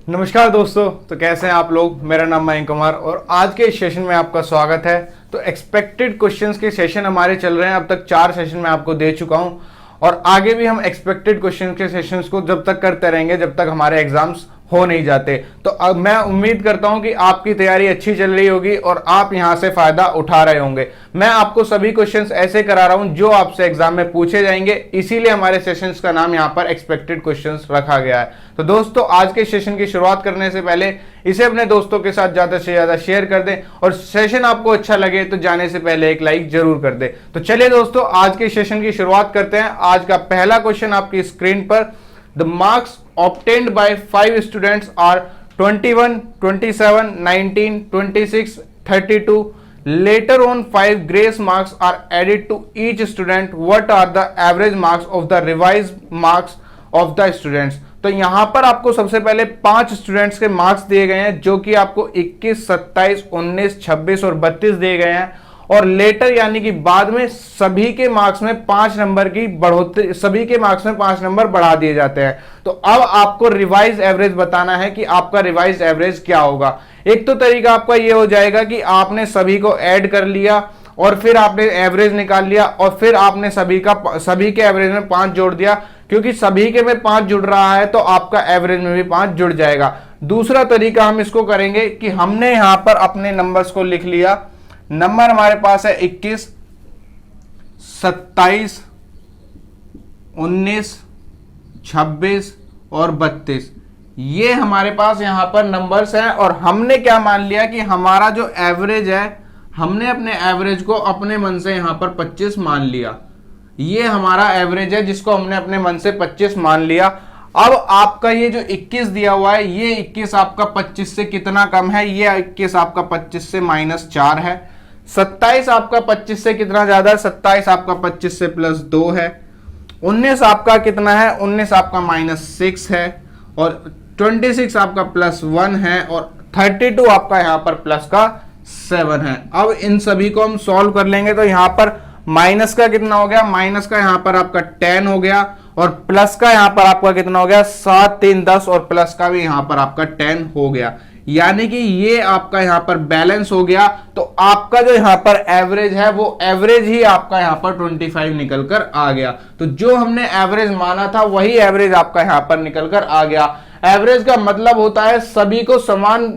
नमस्कार दोस्तों, तो कैसे हैं आप लोग। मेरा नाम मयंक कुमार और आज के इस सेशन में आपका स्वागत है। तो एक्सपेक्टेड क्वेश्चंस के सेशन हमारे चल रहे हैं। अब तक 4 सेशन मैं आपको दे चुका हूं और आगे भी हम एक्सपेक्टेड क्वेश्चंस के सेशंस को जब तक करते रहेंगे जब तक हमारे एग्जाम्स हो नहीं जाते। तो अब मैं उम्मीद करता हूं कि आपकी तैयारी अच्छी चल रही होगी और आप यहां से फायदा उठा रहे होंगे। मैं आपको सभी क्वेश्चंस ऐसे करा रहा हूं जो आपसे एग्जाम में पूछे जाएंगे, इसीलिए हमारे सेशंस का नाम यहां पर एक्सपेक्टेड क्वेश्चंस रखा गया है। तो दोस्तों, आज के सेशन की शुरुआत करने से पहले इसे अपने दोस्तों के साथ ज्यादा से ज्यादा शेयर कर दें और सेशन आपको अच्छा लगे तो जाने से पहले एक लाइक जरूर कर दें। तो चलिए दोस्तों, आज के सेशन की शुरुआत करते हैं। आज का पहला क्वेश्चन आपकी स्क्रीन पर, the marks obtained by 5 students are 21, 27, 19, 26, 32. Later on 5 grace marks are added to each student. What are the average marks of the revised marks of the students? तो यहां पर आपको सबसे पहले 5 स्टूडेंट्स के मार्क्स दिए गए हैं जो कि आपको 21, 27, 19, 26 और 32 दिए गए हैं। और लेटर यानी कि बाद में सभी के मार्क्स में 5 नंबर की बढ़ोतरी, सभी के मार्क्स में 5 नंबर बढ़ा दिए जाते हैं। तो अब आपको रिवाइज एवरेज बताना है कि आपका रिवाइज एवरेज क्या होगा। एक तो तरीका आपका ये हो जाएगा कि आपने सभी को ऐड कर लिया और फिर आपने एवरेज निकाल लिया और फिर आपने सभी के एवरेज में 5 जोड़ दिया, क्योंकि सभी के में 5 जुड़ रहा है तो आपका एवरेज में भी 5 जुड़ जाएगा। दूसरा तरीका हम इसको करेंगे कि हमने यहां पर अपने नंबर्स को लिख लिया। नंबर हमारे पास है 21, 27, 19, 26 और 32। ये हमारे पास यहां पर नंबर्स हैं और हमने क्या मान लिया कि हमारा जो एवरेज है, हमने अपने एवरेज को अपने मन से यहां पर 25 मान लिया। ये हमारा एवरेज है जिसको हमने अपने मन से 25 मान लिया। अब आपका ये जो 21 दिया हुआ है, ये 21 आपका 25 से कितना कम है? ये 21 आपका 25 से -4 है। 27 आपका 25 से कितना ज्यादा है? 27 आपका 25 से +2 है। 19 आपका कितना है? 19 आपका -6 है और 26 आपका +1 है और 32 आपका यहां पर +7 है। अब इन सभी को हम सॉल्व कर लेंगे तो यहां पर माइनस का कितना हो गया? माइनस का यहां पर आपका 10 हो गया और प्लस का यहां पर आपका कितना हो गया? 7, 3, 10 और प्लस का भी यहां पर आपका 10 हो गया। यानी कि ये आपका यहां पर बैलेंस हो गया। तो आपका जो यहां पर एवरेज है वो एवरेज ही आपका यहां पर 25 निकल कर आ गया। तो जो हमने एवरेज माना था वही एवरेज आपका यहां पर निकल कर आ गया। एवरेज का मतलब होता है सभी को समान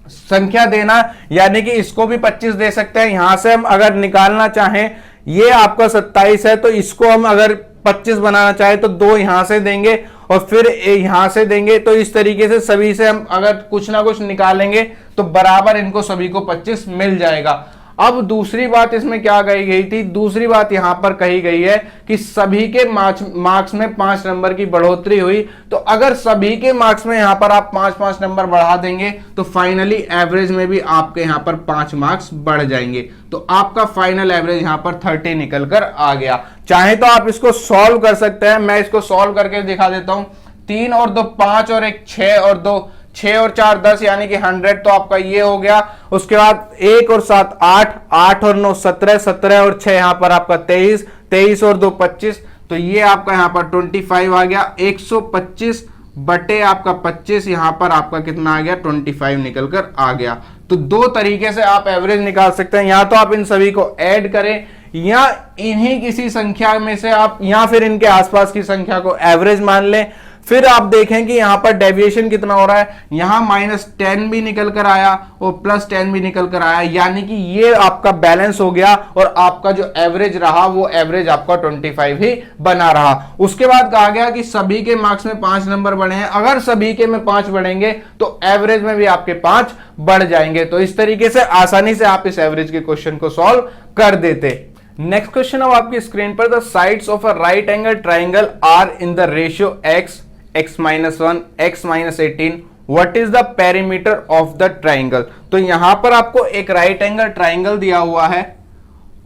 संख्या देना, यानी कि इसको भी 25 दे सकते हैं। यहां से हम अगर निकालना चाहें, ये आपका 27 है तो इसको हम अगर 25 बनाना चाहे तो 2 यहां से देंगे और फिर यहां से देंगे। तो इस तरीके से सभी से हम अगर कुछ ना कुछ निकालेंगे तो बराबर इनको सभी को 25 मिल जाएगा। अब दूसरी बात इसमें क्या कही गई थी? दूसरी बात यहां पर कही गई है कि सभी के मार्क्स में 5 नंबर की बढ़ोतरी हुई। तो अगर सभी के मार्क्स में यहां पर आप 5-5 नंबर बढ़ा देंगे तो फाइनली एवरेज में भी आपके यहां पर 5 मार्क्स बढ़ जाएंगे। तो आपका फाइनल एवरेज यहां पर 30 निकल कर आ गया। चाहे तो आप इसको सॉल्व कर सकते हैं, मैं इसको सॉल्व करके दिखा देता हूं। 3 और 2 5 और 1 6 और 2 6 और 4 10 यानी कि 100। तो आपका ये हो गया। उसके बाद 1 और 7 8, 8 और 9 17, 17 और 6 यहां पर आपका 23, 23 और 2 25। तो ये आपका यहां पर 25 आ गया। 125 बटे आपका 25 यहां पर आपका कितना आ गया? 25 निकल कर आ गया। तो 2 तरीके से आप एवरेज निकाल सकते हैं। या तो आप इन सभी को ऐड करें या इन्हीं किसी संख्या में से आप या फिर इनके आसपास की संख्या को एवरेज मान लें। फिर आप देखें कि यहां पर डेविएशन कितना हो रहा है। यहां -10 भी निकल कर आया और +10 भी निकल कर आया, यानी कि ये आपका बैलेंस हो गया और आपका जो एवरेज रहा वो एवरेज आपका 25 ही बना रहा। उसके बाद कहा गया कि सभी के मार्क्स में 5 नंबर बढ़े हैं। अगर सभी के में 5 बढ़ेंगे तो एवरेज में भी आपके 5 बढ़ जाएंगे। तो इस तरीके से आसानी से आप इस एवरेज के क्वेश्चन को सॉल्व कर देते। नेक्स्ट क्वेश्चन अब आपकी स्क्रीन पर, the sides of a right angle triangle are in the ratio x, x-1, x-18, what is the perimeter of the triangle. तो यहां पर आपको एक राइट एंगल ट्राइंगल दिया हुआ है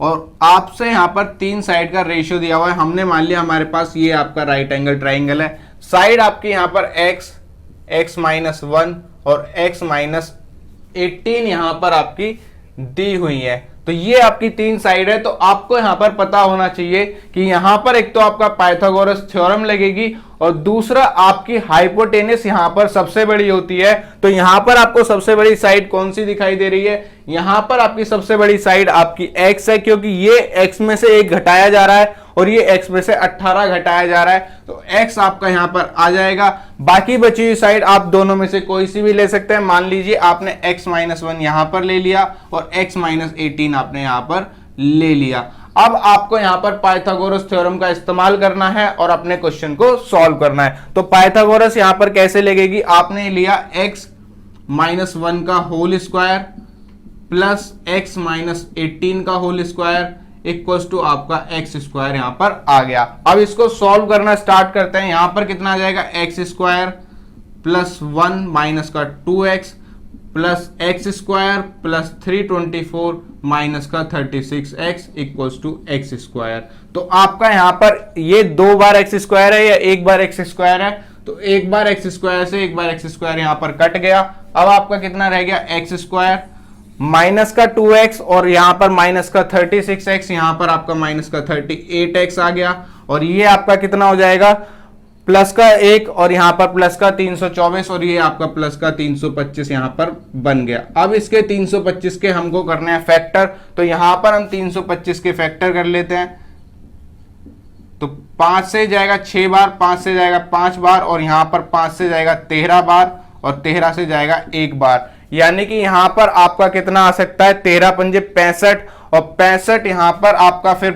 और आपसे यहां पर 3 साइड का रेशियो दिया हुआ है। हमने मान लिया हमारे पास ये आपका राइट एंगल ट्राइंगल है। साइड आपकी यहां पर x, x-1 और x-18 यहां पर आपकी दी हुई है। तो ये आपकी 3 साइड है। तो आपको यहां पर पता होना चाहिए कि यहां पर एक तो आपका पाइथागोरस थ्योरम लगेगी और दूसरा आपकी हाइपोटेनस यहां पर सबसे बड़ी होती है। तो यहां पर आपको सबसे बड़ी साइड कौन सी दिखाई दे रही है? यहां पर आपकी सबसे बड़ी साइड आपकी x है, क्योंकि ये x में से 1 घटाया जा रहा है और ये x में से 18 घटाया जा रहा है, तो x आपका यहां पर आ जाएगा। बाकी बची हुई साइड आप दोनों में से कोई सी भी ले सकते हैं। मान लीजिए आपने x-1 यहां पर ले लिया और x-18 आपने यहां पर ले लिया। अब आपको यहां पर पाइथागोरस थ्योरम का इस्तेमाल करना है और अपने क्वेश्चन को सॉल्व करना है। तो पाइथागोरस यहां पर कैसे लगेगी? आपने लिया x-1 का होल स्क्वायर प्लस x-18 का होल स्क्वायर इक्वल्स टू आपका एक्स स्क्वायर यहां पर आ गया। अब इसको सॉल्व करना स्टार्ट करते हैं। यहां पर कितना आ जाएगा? एक्स स्क्वायर प्लस 1 माइनस का 2x plus x square plus 324 minus का 36x equals to x square. तो आपका यहां पर ये 2 बार एक्स स्क्वायर है या 1 बार एक्स स्क्वायर है? तो 1 बार एक्स स्क्वायर से 1 बार एक्स स्क्वायर यहां पर कट गया। अब आपका कितना रह गया? एक्स स्क्वायर माइनस का 2x और यहां पर माइनस का 36x, यहां पर आपका माइनस का 38x आ गया और ये आपका कितना हो जाएगा? प्लस का 1 और यहां पर प्लस का 324 और ये आपका प्लस का 325 यहां पर बन गया। अब इसके 325 के हमको करने हैं फैक्टर, तो यहां पर हम 325 के फैक्टर कर लेते हैं। तो 5 से जाएगा 6 बार, 5 से जाएगा 5 बार और यहां पर 5 से जाएगा 13 बार और 13 से जाएगा 1 बार, यानी कि यहां पर आपका कितना आ सकता है? 13 पंजे 65 और 65 यहां पर आपका फिर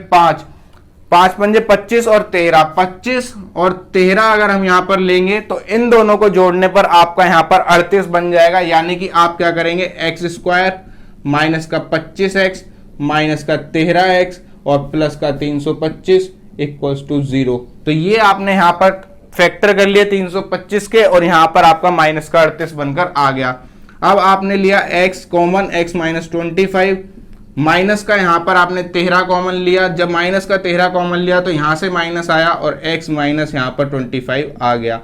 5 पंजे 25 और 13 25 और 13 अगर हम यहां पर लेंगे तो इन दोनों को जोड़ने पर आपका यहां पर 38 बन जाएगा। यानी कि आप क्या करेंगे? एक्स स्क्वायर माइनस का 25x माइनस का 13x और प्लस का 325 इक्वल्स टू 0। तो ये आपने यहां पर फैक्टर कर लिया 325 के और यहां पर आपका माइनस का 38 बनकर आ गया। अब आपने लिया x common, x minus 25 minus का यहां पर आपने 13 कॉमन लिया। जब माइनस का 13 कॉमन लिया तो यहां से माइनस आया और x माइनस यहां पर 25 आ गया।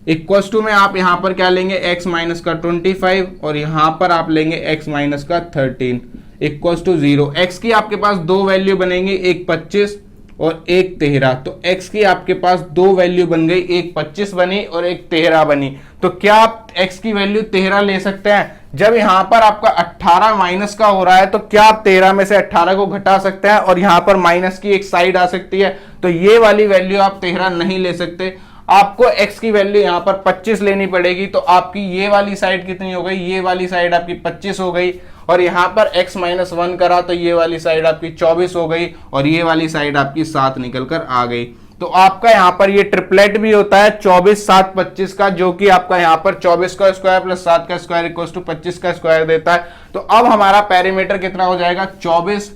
इक्वल्स टू में आप यहां पर क्या लेंगे? x माइनस का 25 और यहां पर आप लेंगे x माइनस का 13 इक्वल्स टू 0। x की आपके पास 2 वैल्यू बनेंगी, एक 25 और एक 13। तो x की आपके पास 2 वैल्यू बन गई, एक 25 बनी और एक 13 बनी। तो क्या आप x की वैल्यू 13 ले सकते हैं? जब यहां पर आपका 18 माइनस का हो रहा है तो क्या आप 13 में से 18 को घटा सकते हैं और यहां पर माइनस की एक साइड आ सकती है? तो ये वाली वैल्यू आप 13 नहीं ले सकते। आपको x की वैल्यू यहां पर 25 लेनी पड़ेगी। तो आपकी ये वाली साइड कितनी हो गई? ये वाली साइड आपकी 25 हो गई और यहां पर x माइनस 1 करा तो ये वाली साइड आपकी 24 हो गई और ये वाली साइड आपकी 7 निकल कर आ गई। तो आपका यहां पर ये ट्रिपलेट भी होता है 24 7 25 का, जो कि आपका यहां पर 24 का स्क्वायर प्लस 7 का स्क्वायर इक्वल्स टू 25 का स्क्वायर देता है। तो अब हमारा पेरीमीटर कितना हो जाएगा? 24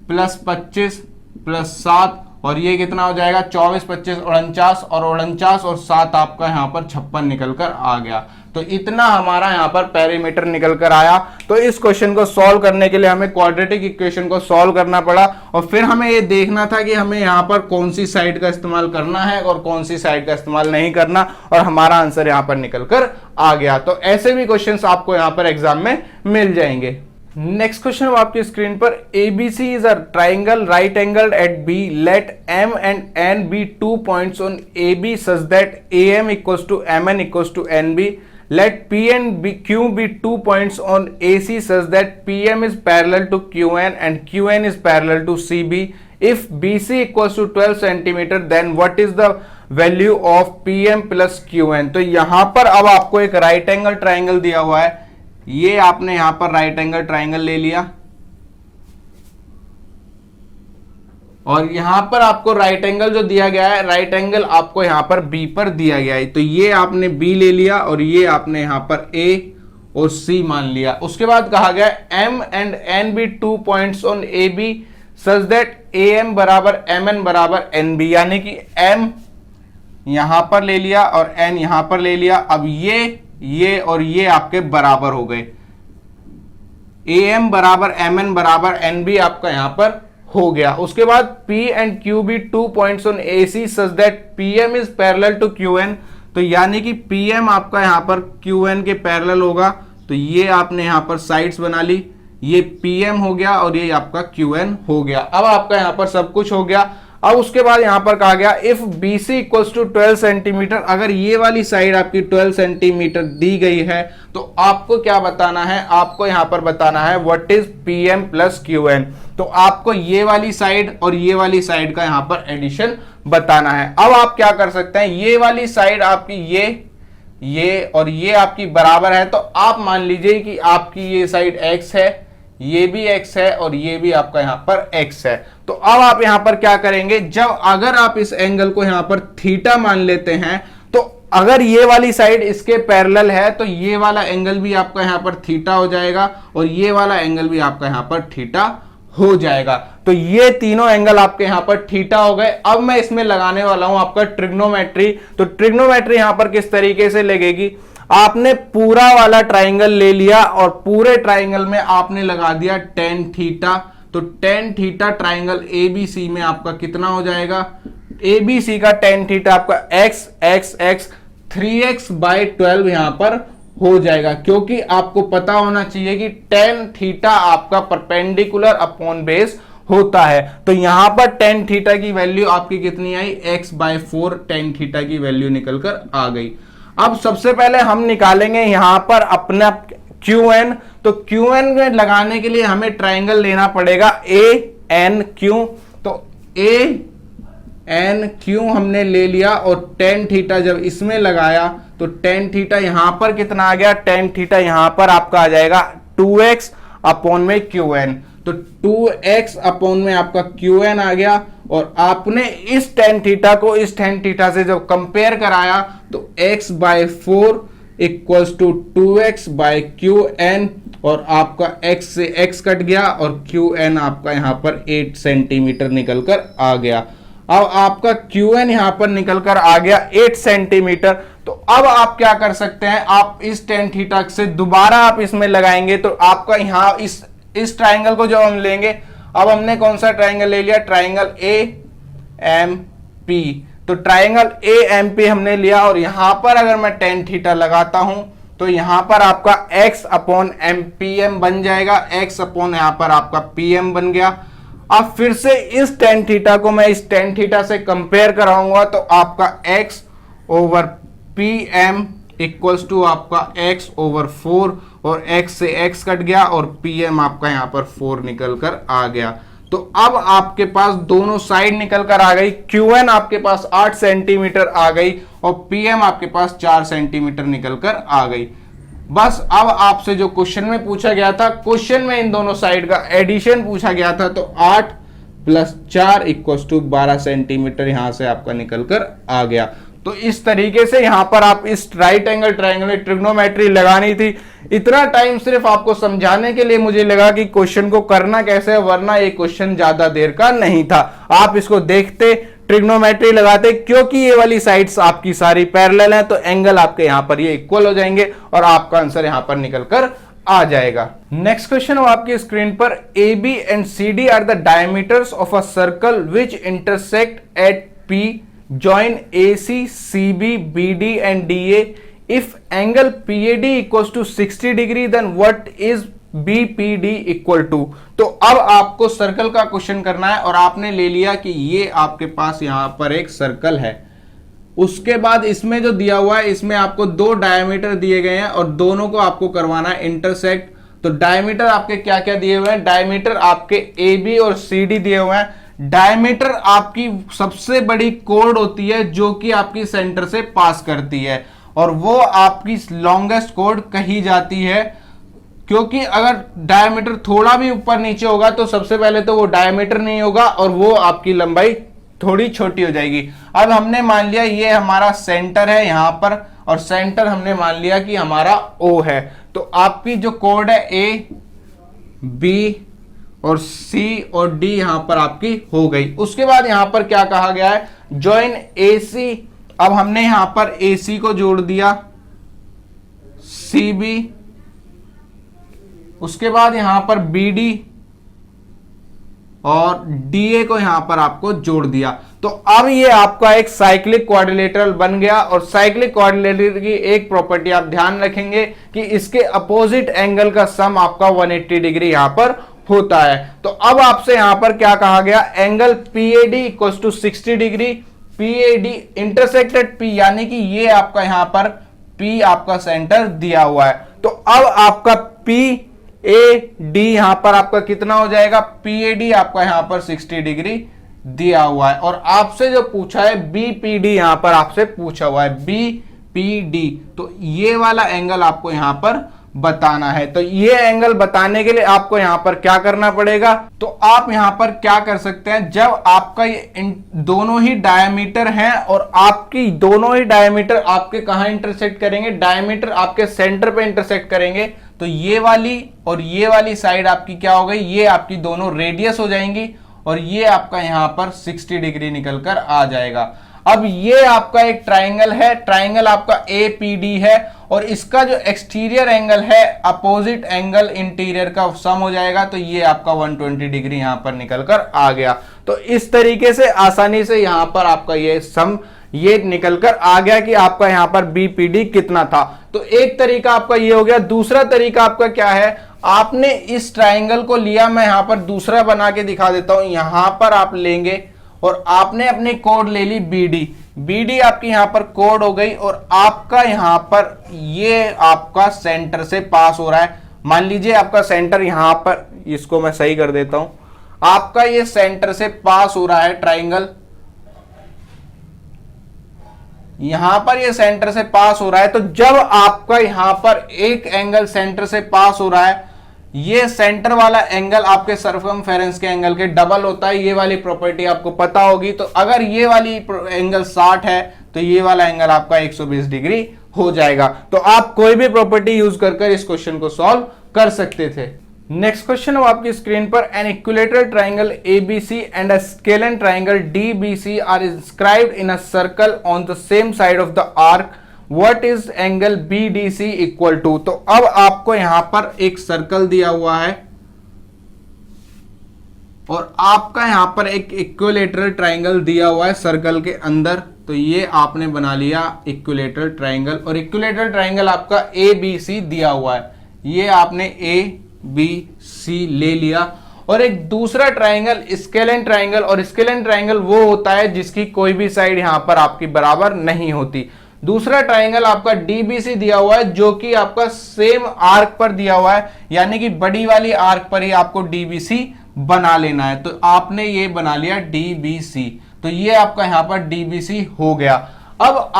प्लस 25 प्लस 7 और ये कितना हो जाएगा? 24 25 49 और 49 और 7 आपका यहां पर 56 निकल कर आ गया। तो इतना हमारा यहां पर पेरीमीटर निकल कर आया। तो इस क्वेश्चन को सॉल्व करने के लिए हमें क्वाड्रेटिक इक्वेशन को सॉल्व करना पड़ा और फिर हमें ये देखना था कि हमें यहां पर कौन सी साइड का इस्तेमाल करना है और कौन सी साइड का इस्तेमाल नहीं करना, और हमारा आंसर यहां पर निकल कर आ गया। तो ऐसे भी क्वेश्चंस आपको यहां पर एग्जाम में मिल जाएंगे। नेक्स्ट क्वेश्चन आपकी स्क्रीन पर, ABC is a triangle right angled at B. Let M and N be 2 points on AB such that AM equals to MN equals to NB. Let P and Q be 2 points on AC such that PM is parallel to QN and QN is parallel to CB. If BC equals to 12 centimeter, then what is the value of PM plus QN? तो यहां पर अब आपको एक right angle triangle दिया हुआ है। ये आपने यहां पर राइट एंगल ट्राइंगल ले लिया और यहां पर आपको राइट एंगल जो दिया गया है, राइट एंगल आपको यहां पर बी पर दिया गया है। तो ये आपने बी ले लिया और ये आपने यहां पर ए और सी मान लिया। उसके बाद कहा गया M and N be 2 points on A B such that A M बराबर एम एन बराबर एन बी, यानी कि एम यहां पर ले लिया और एन यहां पर ले लिया। अब ये और ये आपके बराबर हो गए, ए एम बराबर एम एन बराबर एन बी आपका यहां पर हो गया। उसके बाद P एंड Q भी 2 points on AC such that PM is parallel to QN, तो यानी कि PM आपका यहां पर QN के पैरेलल होगा। तो ये आपने यहां पर साइड्स बना ली, ये PM हो गया और ये आपका QN हो गया। अब आपका यहां पर सब कुछ हो गया। अब उसके बाद यहां पर कहा गया if BC equals to 12 centimetre, अगर ये वाली साइड आपकी 12 सेंटीमीटर दी गई है तो आपको क्या बताना है, आपको यहां पर बताना है what is PM plus QN। तो आपको ये वाली साइड और ये वाली साइड का यहां पर एडिशन बताना है। अब आप क्या कर सकते हैं, ये वाली साइड आपकी ये और ये आपकी बराबर है, तो आप मान लीजिए कि आपकी ये साइड x है, ये भी x है और ये भी आपका यहां पर x है। तो अब आप यहां पर क्या करेंगे, जब अगर आप इस एंगल को यहां पर थीटा मान लेते हैं तो अगर ये वाली साइड इसके पैरेलल है तो ये वाला एंगल भी आपका यहां पर थीटा हो जाएगा और ये वाला एंगल भी आपका यहां पर थीटा हो जाएगा। तो ये तीनों एंगल आपके यहां पर थीटा हो गए। अब मैं इसमें लगाने वाला हूं आपका ट्रिग्नोमेट्री। तो ट्रिग्नोमेट्री यहां पर किस तरीके से लगेगी, आपने पूरा वाला ट्राइंगल ले लिया और पूरे ट्राइंगल में आपने लगा दिया tan थीटा। तो tan थीटा ट्राइंगल ABC में आपका कितना हो जाएगा, ABC का tan थीटा आपका x x x 3x by 12 यहां पर हो जाएगा, क्योंकि आपको पता होना चाहिए कि tan थीटा आपका परपेंडिकुलर अपॉन बेस होता है। तो यहां पर tan थीटा की वैल्यू आपकी कितनी आई, x बाय 4 tan थीटा की वैल्यू निकल कर आ गई। अब सबसे पहले हम निकालेंगे यहां पर अपना QN। तो QN में लगाने के लिए हमें ट्राइंगल लेना पड़ेगा ANQ। तो ANQ हमने ले लिया और tan थीटा जब इसमें लगाया तो tan थीटा यहां पर कितना आ गया, tan थीटा यहां पर आपका आ जाएगा 2x अपॉन में QN। तो 2x अपॉन में आपका QN आ गया और आपने इस tan थीटा को इस tan थीटा से जब कंपेयर कराया तो x by 4 equals to 2x by QN और आपका x से x कट गया और QN आपका यहां पर 8 सेंटीमीटर निकल कर आ गया। अब आपका QN यहां पर निकल कर आ गया 8 सेंटीमीटर। तो अब आप क्या कर सकते हैं, आप इस tan थीटा से दोबारा आप इसमें लगाएंगे तो आपका यहां इस ट्राइंगल को जब हम लेंगे, अब हमने कौन सा ट्राइंगल ले लिया, ट्राइंगल AMP। तो ट्राइंगल AMP हमने लिया और यहां पर अगर मैं tan थीटा लगाता हूं तो यहां पर आपका x अपॉन MPM बन जाएगा, x अपॉन यहां पर आपका PM बन गया। अब फिर से इस tan थीटा को मैं इस tan थीटा से कंपेयर कराऊंगा तो आपका x over PM equals to आपका x ओवर 4 और x से x कट गया और PM आपका यहां पर 4 निकल कर आ गया। तो अब आपके पास दोनों साइड निकल कर आ गई, QN आपके पास 8 सेंटीमीटर आ गई और PM आपके पास 4 सेंटीमीटर निकल कर आ गई। बस अब आपसे जो क्वेश्चन में पूछा गया था, क्वेश्चन में इन दोनों साइड का एडिशन पूछा गया था, तो 8 प्लस 4 इक्वल्स टू 12 सेंटीमीटर यहां से आपका निकल कर आ गया। तो इस तरीके से यहां पर आप इस राइट एंगल ट्रायंगल में ट्रिग्नोमेट्री लगानी थी। इतना टाइम सिर्फ आपको समझाने के लिए मुझे लगा कि क्वेश्चन को करना कैसे है, वरना ये क्वेश्चन ज्यादा देर का नहीं था। आप इसको देखते, ट्रिग्नोमेट्री लगाते, क्योंकि ये वाली साइड्स आपकी सारी पैरेलल हैं तो एंगल आपके यहां पर ये इक्वल हो जाएंगे और आपका आंसर यहां पर निकल कर आ जाएगा। नेक्स्ट क्वेश्चन हो आपकी स्क्रीन पर, AB and CD are the diameters of a circle which intersect at P. Join AC, CB, BD and DA. If angle PAD equals to 60 degree, then what is BPD equal to? तो अब आपको circle का question करना है और आपने ले लिया कि ये आपके पास यहां पर एक सर्कल है। उसके बाद इसमें जो दिया हुआ है, इसमें आपको दो डायमीटर दिए गए हैं और दोनों को आपको करवाना है इंटरसेक्ट। तो डायमीटर आपके क्या क्या दिए हुए हैं, डायमीटर आपके AB और CD दिए हुए हैं। डायमीटर आपकी सबसे बड़ी कोड होती है जो कि आपकी सेंटर से पास करती है और वो आपकी लॉन्गेस्ट कोड कही जाती है, क्योंकि अगर डायमीटर थोड़ा भी ऊपर नीचे होगा तो सबसे पहले तो वो डायमीटर नहीं होगा और वो आपकी लंबाई थोड़ी छोटी हो जाएगी। अब हमने मान लिया ये हमारा सेंटर है यहां पर और सेंटर हमने मान लिया कि हमारा O है। तो आपकी जो कोड है A, B और C और D यहां पर आपकी हो गई। उसके बाद यहां पर क्या कहा गया है, जॉइन AC। अब हमने यहां पर AC को जोड़ दिया, CB, उसके बाद यहां पर BD और DA को यहां पर आपको जोड़ दिया। तो अब ये आपका एक साइक्लिक क्वाड्रिलेटरल बन गया। और साइक्लिक क्वाड्रिलेटरल की एक प्रॉपर्टी आप ध्यान रखेंगे कि इसके अपोजिट एंगल का सम आपका 180 डिग्री यहां पर होता है। तो अब आपसे यहां पर क्या कहा गया, angle PAD equal to 60 degree, PAD intersected P, यानी कि ये आपका यहां पर P आपका सेंटर दिया हुआ है। तो अब आपका PAD यहां पर आपका कितना हो जाएगा, PAD आपका यहां पर 60 डिग्री दिया हुआ है। और आपसे जो पूछा है BPD, यहां पर आपसे पूछा हुआ है BPD, तो ये वाला एंगल आपको यहां पर बताना है। तो ये एंगल बताने के लिए आपको यहां पर क्या करना पड़ेगा, तो आप यहां पर क्या कर सकते हैं, जब आपका ये दोनों ही डायमीटर हैं और आपकी दोनों ही डायमीटर आपके कहां इंटरसेक्ट करेंगे, डायमीटर आपके सेंटर पे इंटरसेक्ट करेंगे, तो ये वाली और ये वाली साइड आपकी क्या हो गई, ये आपकी दोनों रेडियस हो जाएंगी और ये आपका यहां पर 60 डिग्री निकलकर आ जाएगा। अब ये आपका एक ट्राइंगल है, ट्राइंगल आपका APD है और इसका जो एक्सटीरियर एंगल है अपोजिट एंगल इंटीरियर का सम हो जाएगा, तो ये आपका 120 डिग्री यहां पर निकलकर आ गया। तो इस तरीके से आसानी से यहां पर आपका ये सम ये निकलकर आ गया कि आपका यहां पर BPD कितना था। तो एक तरीका आपका ये हो गया। दूसरा तरीका आपका क्या है, आपने इस ट्राइंगल को लिया, मैं यहां पर दूसरा बना के दिखा देता हूं। यहां पर आप लेंगे और आपने अपनी कोड ले ली BD आपकी यहां पर कोड हो गई और आपका यहां पर ये आपका सेंटर से पास हो रहा है। मान लीजिए आपका सेंटर यहां पर, इसको मैं सही कर देता हूं, आपका ये सेंटर से पास हो रहा है ट्राइंगल, यहां पर ये सेंटर से पास हो रहा है। तो जब आपका यहां पर एक एंगल सेंटर से पास हो रहा है, ये सेंटर वाला एंगल आपके सर्कमफेरेंस के एंगल के डबल होता है, ये वाली प्रॉपर्टी आपको पता होगी। तो अगर ये वाली एंगल 60 है तो ये वाला एंगल आपका 120 डिग्री हो जाएगा। तो आप कोई भी प्रॉपर्टी यूज कर इस क्वेश्चन को सॉल्व कर सकते थे। नेक्स्ट क्वेश्चन हो आपकी स्क्रीन पर, an equilateral triangle ABC and a scalene triangle DBC are inscribed in a circle on the same side of the arc, what is angle BDC equal to. तो अब आपको यहां पर एक सर्कल दिया हुआ है और आपका यहां पर एक इक्विलेटरल ट्राइंगल दिया हुआ है सर्कल के अंदर। तो ये आपने बना लिया इक्विलेटरल ट्राइंगल और इक्विलेटरल ट्राइंगल आपका ABC दिया हुआ है, ये आपने ABC ले लिया। और एक दूसरा ट्राइंगल स्केलन ट्राइंगल, और स्केलन ट्राइंगल वो होता है जिसकी कोई भी साइड यहां पर आपकी बराबर नहीं होती। दूसरा ट्राइंगल आपका DBC दिया हुआ है जो कि आपका सेम आर्क पर दिया हुआ है, यानी कि बड़ी वाली आर्क पर ही आपको DBC बना लेना है। तो आपने ये बना लिया DBC, तो ये आपका यहां पर DBC हो गया। अब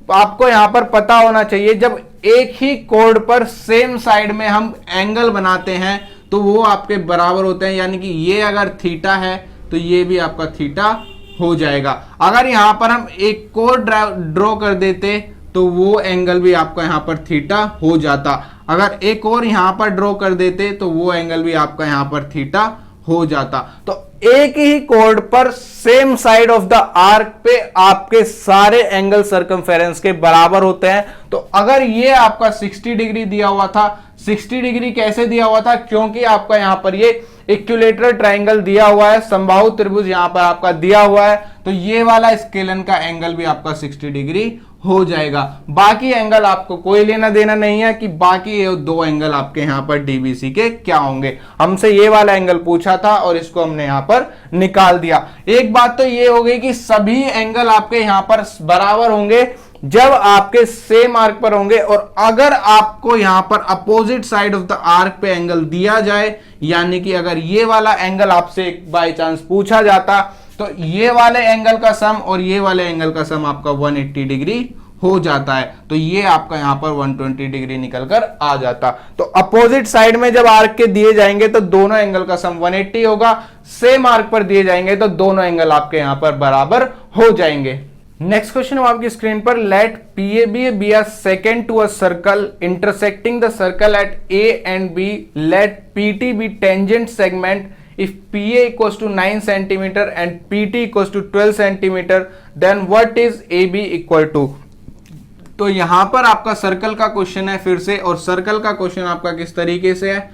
आपको यहां पर पता होना चाहिए, जब एक ही कोड पर सेम साइड में हम एंगल बनाते हैं तो वो आपके बराबर होते हैं, यानी कि ये अगर थीटा है तो ये भी आपका थीटा हो जाएगा। अगर यहां पर हम एक कोड ड्रॉ कर देते तो वो एंगल भी आपका यहां पर थीटा हो जाता। अगर एक और यहां पर ड्रॉ कर देते तो वो एंगल भी आपका यहां पर थीटा हो जाता। तो एक ही कोड पर same side of the arc पे आपके सारे एंगल सर्कमफेरेंस के बराबर होते हैं। तो अगर ये आपका 60 डिग्री दिया हुआ था, 60 डिग्री कैसे दिया हुआ था, क्योंकि आपका यहां पर ये इक्विलेटरल ट्राइंगल दिया हुआ है, समबाहु त्रिभुज यहां पर आपका दिया हुआ है, तो ये वाला स्केलन का एंगल भी आपका 60 डिग्री हो जाएगा। बाकी एंगल आपको कोई लेना देना नहीं है कि बाकी ये दो एंगल आपके यहां पर DBC के क्या होंगे। हमसे ये वाला एंगल पूछा था और इसको हमने यहां पर निकाल दिया। एक बात तो ये हो गई कि सभी एंगल आपके यहां पर बराबर होंगे जब आपके सेम आर्क पर होंगे, और अगर आपको यहां पर opposite side of the arc पे एंगल दिया जाए, यानी कि अगर ये वाला एंगल आपसे बाय चांस पूछा जाता तो ये वाले एंगल का सम और ये वाले एंगल का सम आपका 180 डिग्री हो जाता है। तो ये आपका यहां पर 120 डिग्री निकलकर आ जाता। तो अपोजिट साइड में जब आर्क के दिए जाएंगे तो दोनों एंगल का सम 180 होगा, सेम आर्क पर दिए जाएंगे तो दोनों एंगल आपके यहां पर बराबर हो जाएंगे। नेक्स्ट क्वेश्चन है आपकी स्क्रीन पर, let PAB be a secant to a circle intersecting the circle at A and B, let PT be tangent segment if PA equals to 9 cm and PT equals to 12 cm, then what is AB equal to। तो यहां पर आपका circle का question है फिर से, और circle का क्वेश्चन आपका किस तरीके से है,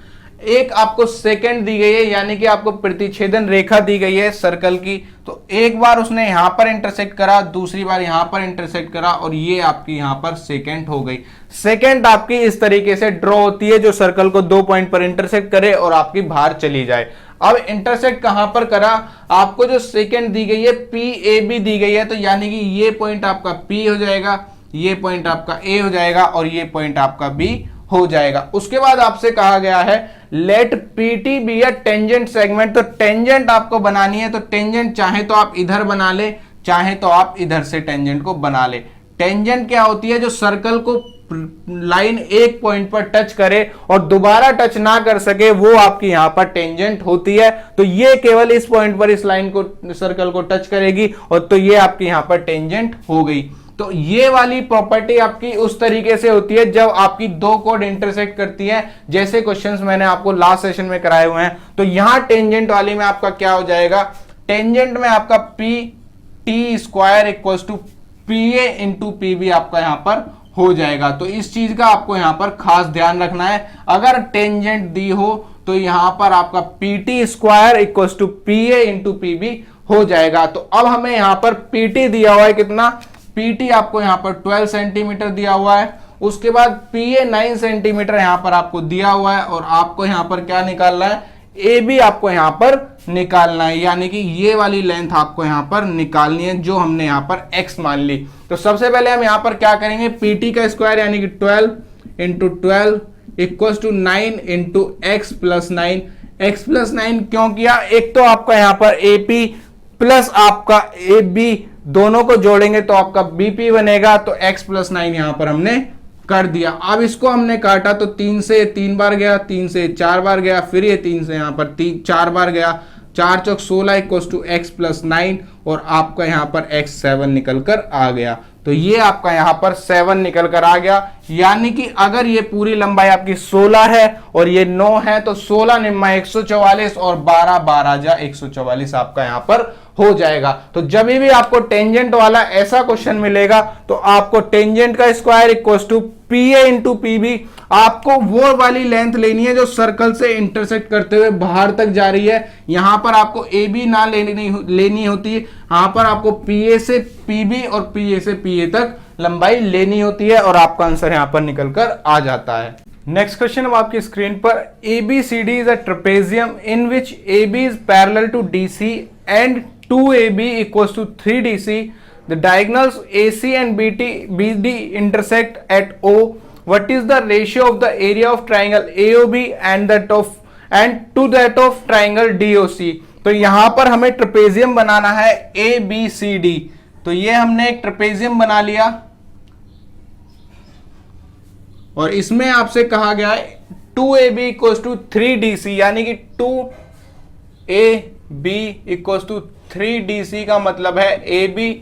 एक आपको सेकंड दी गई है, यानी कि आपको प्रतिच्छेदन रेखा दी गई है सर्कल की। तो एक बार उसने यहां पर इंटरसेक्ट करा, दूसरी बार यहां पर इंटरसेक्ट करा और ये आपकी यहां पर सेकेंड हो गई। सेकेंड आपकी इस तरीके से ड्रॉ होती है जो सर्कल को 2 पॉइंट पर इंटरसेक्ट करे और आपकी बाहर चली जाए। अब इंटरसेक्ट कहां पर करा, आपको जो सेकेंड दी गई है पी ए बी दी गई है, तो यानी कि ये पॉइंट आपका पी हो जाएगा, ये पॉइंट आपका ए हो जाएगा और ये पॉइंट आपका बी हो जाएगा। उसके बाद आपसे कहा गया है let PT be a tangent segment, तो टेंजेंट आपको बनानी है, तो टेंजेंट चाहे तो आप इधर बना ले, चाहे तो आप इधर से टेंजेंट को बना ले। टेंजेंट क्या होती है, जो सर्कल को लाइन एक पॉइंट पर टच करे और दोबारा टच ना कर सके, वो आपकी यहां पर टेंजेंट होती है। तो ये केवल इस पॉइंट पर इस लाइन को, सर्कल को टच करेगी और तो ये आपकी यहां पर टेंजेंट हो गई। तो ये वाली प्रॉपर्टी आपकी उस तरीके से होती है जब आपकी दो कोड इंटरसेक्ट करती है, जैसे क्वेश्चंस मैंने आपको लास्ट सेशन में कराए हुए हैं। तो यहां टेंजेंट वाली में आपका क्या हो जाएगा, टेंजेंट में आपका P T square equals to P A into P B आपका यहां पर हो जाएगा। तो इस चीज का आपको यहां पर खास ध्यान रखना है, अगर टेंजेंट दी हो तो यहां पर आपका P T square equals to P A into P B हो जाएगा। तो अब हमें यहां पर पी टी दिया हुआ है कितना, पीटी आपको यहां पर 12 सेंटीमीटर दिया हुआ है, उसके बाद पीए 9 सेंटीमीटर यहां पर आपको दिया हुआ है और आपको यहां पर क्या निकालना है, ए बी आपको यहां पर निकालना है, यानी कि ये वाली लेंथ आपको यहां पर निकालनी है जो हमने यहां पर x मान ली। तो सबसे पहले हम यहां पर क्या करेंगे, पीटी का स्क्वायर यानी कि 12 into 12 equal to 9 into x plus 9। X plus 9 क्यों किया, एक तो आपका यहां पर एपी प्लस आपका ए बी दोनों को जोड़ेंगे तो आपका बीपी बनेगा, तो x प्लस 9 यहां पर हमने कर दिया। अब इसको हमने काटा तो 3 से 3 बार गया, 3 से 4 बार गया, फिर ये 3 से यहां पर 4 बार गया, 4 चौक 16 इक्वल टू x प्लस 9 और आपका यहां पर x 7 निकल कर आ गया। तो ये आपका यहां पर 7 निकल कर आ गया, यानी कि अगर ये पूरी लंबाई आपकी 16 है और ये 9 है तो 16 निम्मा 144 और 12 12 जा 144 आपका यहां पर हो जाएगा। तो जब भी आपको टेंजेंट वाला ऐसा क्वेश्चन मिलेगा तो आपको टेंजेंट का square equals to P A into P B, आपको वो वाली लेंथ लेनी है जो सर्कल से इंटरसेक्ट करते हुए बाहर तक जा रही है। यहां पर आपको ए बी ना लेनी होती है, यहां पर आपको पी ए से पी बी और पी ए से पी ए तक लंबाई लेनी होती है और आपका आंसर यहां पर निकल कर आ जाता है। नेक्स्ट क्वेश्चन अब आपकी स्क्रीन पर, ABCD is a trapezium in which AB is parallel to DC and 2AB equals to 3DC. The diagonals AC and BD intersect at O. What is the ratio of the area of triangle AOB and to that of triangle DOC? तो यहां पर हमें trapezium बनाना है ABCD। तो ये हमने एक trapezium बना लिया और इसमें आपसे कहा गया है 2AB इक्वल्स टू 3DC, यानी कि 2AB इक्वल्स टू 3DC का मतलब है AB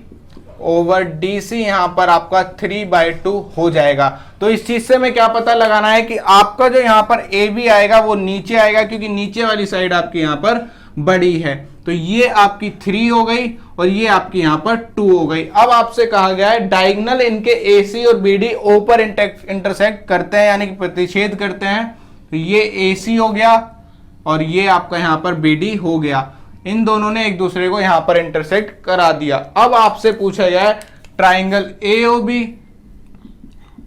ओवर DC यहां पर आपका 3/2 हो जाएगा। तो इस चीज से हमें क्या पता लगाना है कि आपका जो यहां पर AB आएगा वो नीचे आएगा, क्योंकि नीचे वाली साइड आपकी यहां पर बड़ी है। तो ये आपकी 3 हो गई और ये आपकी यहां पर 2 हो गई। अब आपसे कहा गया है डायगोनल इनके AC और BD O पर इंटरसेक्ट करते हैं, यानी कि प्रतिच्छेद करते हैं। तो ये AC हो गया और ये आपका यहां पर BD हो गया, इन दोनों ने एक दूसरे को यहां पर इंटरसेक्ट करा दिया। अब आपसे पूछा जाए triangle AOB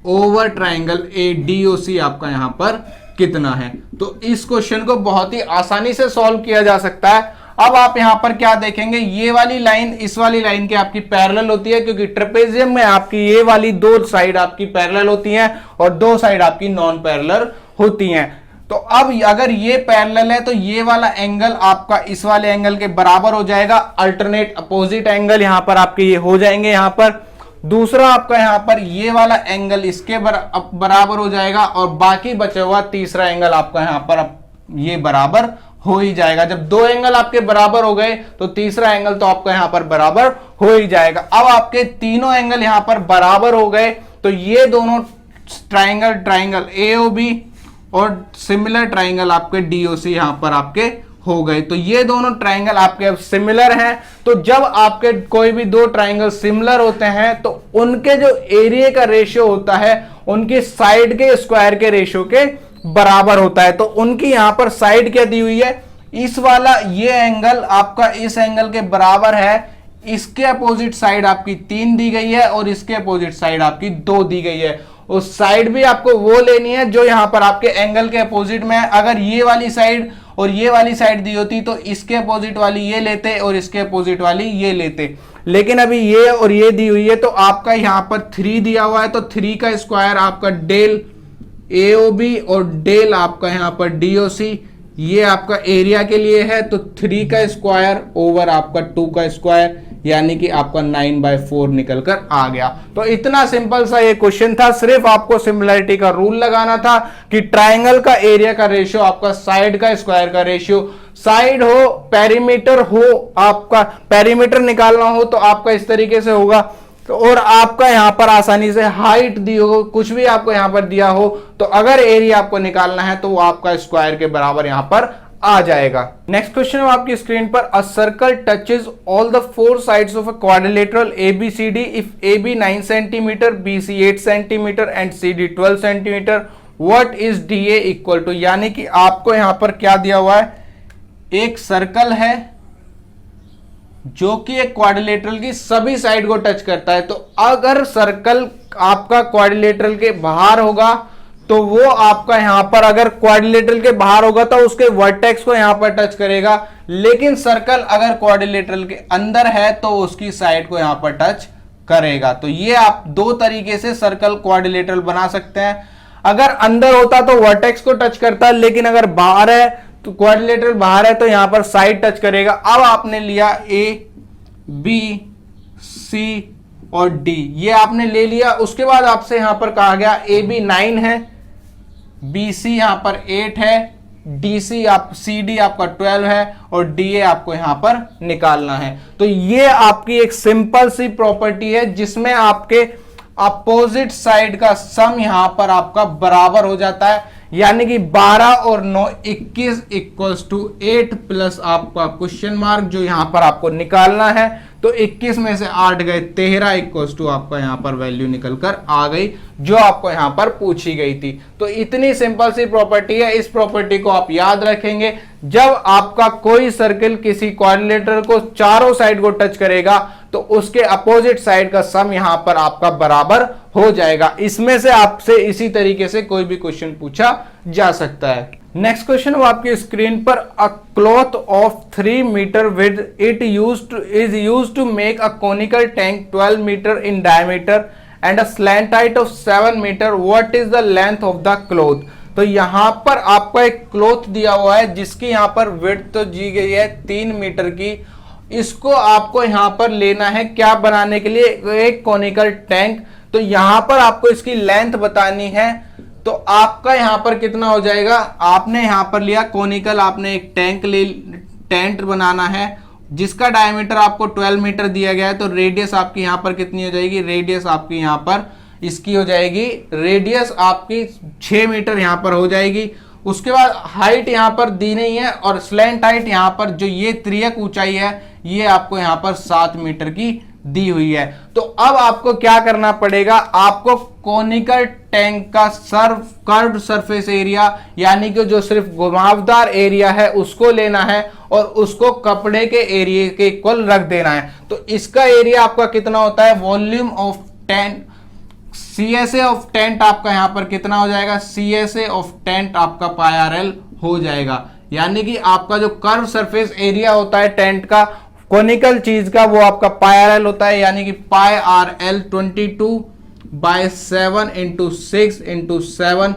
over triangle ADOC आपका यहां पर कितना है। तो इस क्वेश्चन को बहुत ही आसानी से सॉल्व किया जा सकता है। अब आप यहां पर क्या देखेंगे, ये वाली लाइन इस वाली लाइन के आपकी पैरेलल होती है, क्योंकि ट्रेपेजियम में आपकी ये वाली दो साइड आपकी पैरेलल होती हैं और दो साइड आपकी नॉन पैरेलल होती हैं। तो अब अगर ये पैरेलल है तो ये वाला एंगल आपका इस वाले एंगल के बराबर हो जाएगा, अल्टरनेट अपोजिट एंगल यहां पर आपके ये हो जाएंगे। यहां पर दूसरा आपका यहां पर ये वाला एंगल इसके बराबर हो जाएगा और बाकी बचा हुआ तीसरा एंगल आपका यहां पर ये बराबर हो ही जाएगा। जब दो एंगल आपके बराबर हो गए तो तीसरा एंगल तो आपका यहां पर बराबर हो ही जाएगा। अब आपके तीनों एंगल यहां पर बराबर हो गए तो ये दोनों ट्राइंगल AOB और सिमिलर ट्राइंगल आपके DOC यहां पर आपके हो गए। तो ये दोनों ट्राइंगल आपके अब सिमिलर हैं। तो जब आपके कोई भी दो ट्राइंगल सिमिलर होते हैं तो उनके जो एरिया का रेशियो होता है उनकी साइड के स्क्वायर के रेशियो के बराबर होता है। तो उनकी यहां पर साइड क्या दी हुई है, इस वाला ये एंगल आपका इस एंगल के बराबर है, इसके अपोजिट साइड आपकी 3 दी गई है और इसके अपोजिट साइड आपकी 2 दी गई है। उस साइड भी आपको वो लेनी है जो यहां पर आपके एंगल के अपोजिट में है। अगर ये वाली साइड और ये वाली साइड दी होती तो इसके अपोजिट वाली ये लेते और इसके अपोजिट वाली ये लेते, लेकिन अभी ये और ये दी हुई है तो आपका यहां पर 3 दिया हुआ है, तो 3 का स्क्वायर आपका डेल AOB और डेल आपका यहां पर DOC, ये आपका एरिया के लिए है। तो 3 का स्क्वायर ओवर आपका 2 का स्क्वायर, यानी कि आपका 9/4 निकल कर आ गया। तो इतना सिंपल सा ये क्वेश्चन था, सिर्फ आपको सिमिलरिटी का रूल लगाना था कि ट्राइंगल का एरिया का रेशियो आपका साइड का स्क्वायर का रेशियो, साइड हो पेरीमीटर हो, आपका पेरीमीटर निकालना हो तो आपका इस तरीके से होगा। तो और आपका यहां पर आसानी से हाइट दी हो, कुछ भी आपको यहां पर दिया हो, तो अगर एरिया आपको निकालना है तो वो आपका स्क्वायर के बराबर यहां पर आ जाएगा। नेक्स्ट क्वेश्चन है आपकी स्क्रीन पर, a circle touches all the 4 sides of a quadrilateral ABCD if AB 9 centimetre, BC 8 centimetre and CD 12 centimetre, what is DA equal to. यानी कि आपको यहां पर क्या दिया हुआ है, एक सर्कल है जो कि एक क्वाड्रिलेटरल की सभी साइड को टच करता है। तो अगर सर्कल आपका क्वाड्रिलेटरल के बाहर होगा तो वो आपका यहां पर, अगर क्वाड्रिलेटरल के बाहर होगा तो उसके वर्टेक्स को यहां पर टच करेगा, लेकिन सर्कल अगर क्वाड्रिलेटरल के अंदर है तो उसकी साइड को यहां पर टच करेगा। तो ये आप 2 तरीके से सर्कल क्वाड्रिलेटरल बना सकते हैं। अगर अंदर होता तो वर्टेक्स को टच करता, लेकिन अगर बाहर है तो क्वाड्रिलेटरल बाहर है तो यहां पर साइड टच करेगा। अब आपने लिया A, B, C और D, ये आपने ले लिया। उसके बाद आपसे यहां पर कहा गया AB 9 है, BC यहां पर 8 है, DC CD आपका 12 है और DA आपको यहां पर निकालना है। तो ये आपकी एक सिंपल सी प्रॉपर्टी है जिसमें आपके अपोजिट साइड का सम यहां पर आपका बराबर हो जाता है, यानी कि 12 और 9 21 इक्वल्स टू 8 प्लस आपका क्वेश्चन मार्क जो यहां पर आपको निकालना है। तो 21 में से 8 गए 13 इक्वल्स टू आपका यहां पर वैल्यू निकल कर आ गई जो आपको यहां पर पूछी गई थी। तो इतनी सिंपल सी प्रॉपर्टी है, इस प्रॉपर्टी को आप याद रखेंगे। जब आपका कोई सर्किल किसी क्वाड्रिलेटरल को चारों साइड को टच करेगा तो उसके अपोजिट साइड का सम यहां पर आपका बराबर हो जाएगा। इसमें से आपसे इसी तरीके से कोई भी क्वेश्चन पूछा जा सकता है। नेक्स्ट क्वेश्चन वो आपकी स्क्रीन पर, a cloth of 3 metre width it is used to make a conical tank 12 metre in diameter and a slant height of 7 metre, what is the length of the cloth. तो यहां पर आपका एक cloth दिया हुआ है जिसकी यहां पर विड्थ तो दी गई है 3 मीटर की। इसको आपको यहां पर लेना है क्या बनाने के लिए, एक कोनिकल टैंक। तो यहां पर आपको इसकी लेंथ बतानी है। तो आपका यहां पर कितना हो जाएगा, आपने यहां पर लिया कोनिकल, आपने एक टेंट बनाना है जिसका डायमीटर आपको 12 मीटर दिया गया है। तो रेडियस आपकी यहां पर कितनी हो जाएगी, रेडियस आपकी यहां पर इसकी हो जाएगी, रेडियस आपकी 6 मीटर यहां पर हो जाएगी। उसके बाद हाइट यहां पर दी नहीं है और स्लैंट हाइट यहां पर जो ये त्रियक ऊंचाई है ये आपको यहां पर 7 मीटर की दी हुई है। तो अब आपको क्या करना पड़ेगा, आपको कोनिकल टैंक का कर्व्ड सरफेस एरिया यानी कि जो सिर्फ घुमावदार एरिया है उसको लेना है और उसको कपड़े के एरिया के इक्वल रख देना है। तो इसका एरिया आपका कितना होता है, volume of tent, CSA of tent आपका यहां पर कितना हो जाएगा, CSA ऑफ टेंट आपका πRL हो जाएगा। यानी कि आपका जो कर्व सरफेस एरिया होता है टेंट का, कोनिकल चीज का, वो आपका πRL होता है, यानी कि πRL 22/7 × 6 × 7।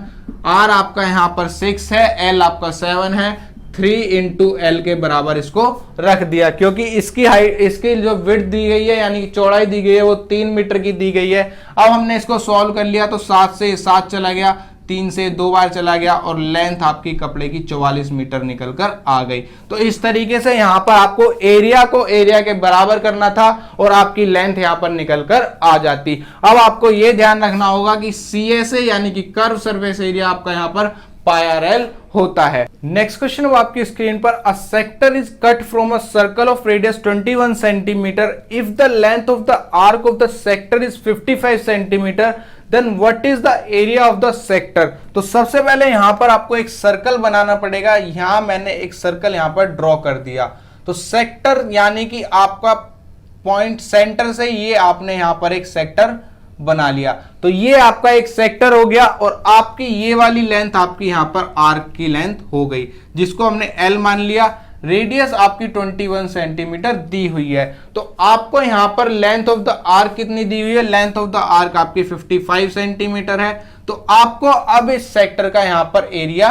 R आपका यहां पर 6 है, L आपका 7 है, 3 × L के बराबर इसको रख दिया क्योंकि इसकी हाइट, इसकी जो विड्थ दी गई है यानी कि चौड़ाई दी गई है वो 3 मीटर की दी गई है। अब हमने इसको सॉल्व कर लिया तो 7 से 7 चला गया, 3 से 2 बार चला गया और लेंथ आपकी कपड़े की 44 मीटर निकल कर आ गई। तो इस तरीके से यहां पर आपको एरिया को एरिया के बराबर करना था और आपकी लेंथ यहां पर निकल कर आ जाती। अब आपको यह ध्यान रखना होगा कि CSA यानी कि कर्व सरफेस एरिया आपका यहां पर πRL होता है। नेक्स्ट क्वेश्चन वो आपकी स्क्रीन पर, a sector is cut from a circle of radius 21 centimetre if the length of the arc of the sector is 55 centimetre then what is the area of the sector. तो सबसे पहले यहां पर आपको एक सर्कल बनाना पड़ेगा। यहां मैंने एक सर्कल यहां पर ड्रॉ कर दिया। तो सेक्टर यानी कि आपका पॉइंट सेंटर से ये आपने यहां पर एक सेक्टर बना लिया। तो ये आपका एक सेक्टर हो गया और आपकी ये वाली लेंथ आपकी यहां पर आर्क की लेंथ हो गई, जिसको हमने L मान लिया। रेडियस आपकी 21 सेंटीमीटर दी हुई है। तो आपको यहां पर लेंथ ऑफ द आर्क कितनी दी हुई है? लेंथ ऑफ द आर्क आपकी 55 सेंटीमीटर है। तो आपको अब इस सेक्टर का यहां पर एरिया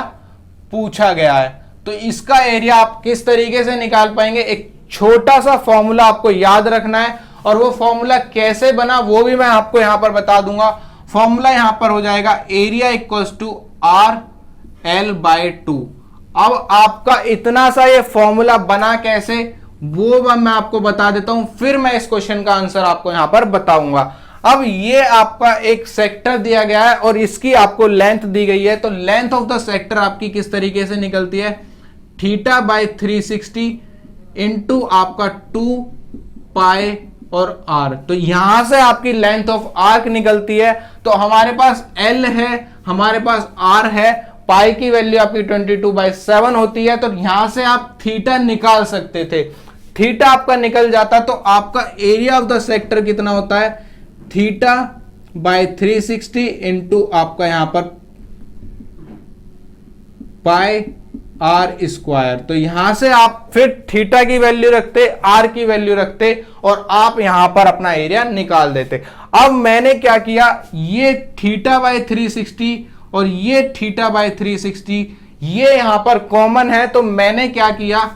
पूछा गया है। तो इसका एरिया आप किस तरीके से निकाल पाएंगे? एक छोटा सा फॉर्मूला आपको याद रखना है, और वो फॉर्मूला कैसे बना वो भी मैं आपको यहां पर बता दूंगा। फॉर्मूला यहां पर हो जाएगा area equals to r l by 2। अब आपका इतना सा ये फॉर्मूला बना कैसे वो मैं आपको बता देता हूं, फिर मैं इस क्वेश्चन का आंसर आपको यहां पर बताऊंगा। अब ये आपका एक सेक्टर दिया गया है और इसकी आपको लेंथ दी गई है। तो लेंथ ऑफ द सेक्टर आपकी किस तरीके से निकलती है? थीटा बाय 360 इंटू आपका 2 पाई और आर। तो यहां से आपकी लेंथ ऑफ आर्क निकलती है। तो हमारे पास एल है, हमारे पास आर है, पाई की वैल्यू आपकी 22/7 होती है। तो यहां से आप थीटा निकाल सकते थे। थीटा आपका निकल जाता तो आपका एरिया ऑफ द सेक्टर कितना होता है? थीटा बाय 360 इंटू आपका यहां पर पाई आर स्क्वायर। तो यहां से आप फिर थीटा की वैल्यू रखते, आर की वैल्यू रखते और आप यहां पर अपना एरिया निकाल देते। अब मैंने क्या किया, ये थीटा बाय 360 और ये थीटा बाय 360 ये यहां पर कॉमन है। तो मैंने क्या किया,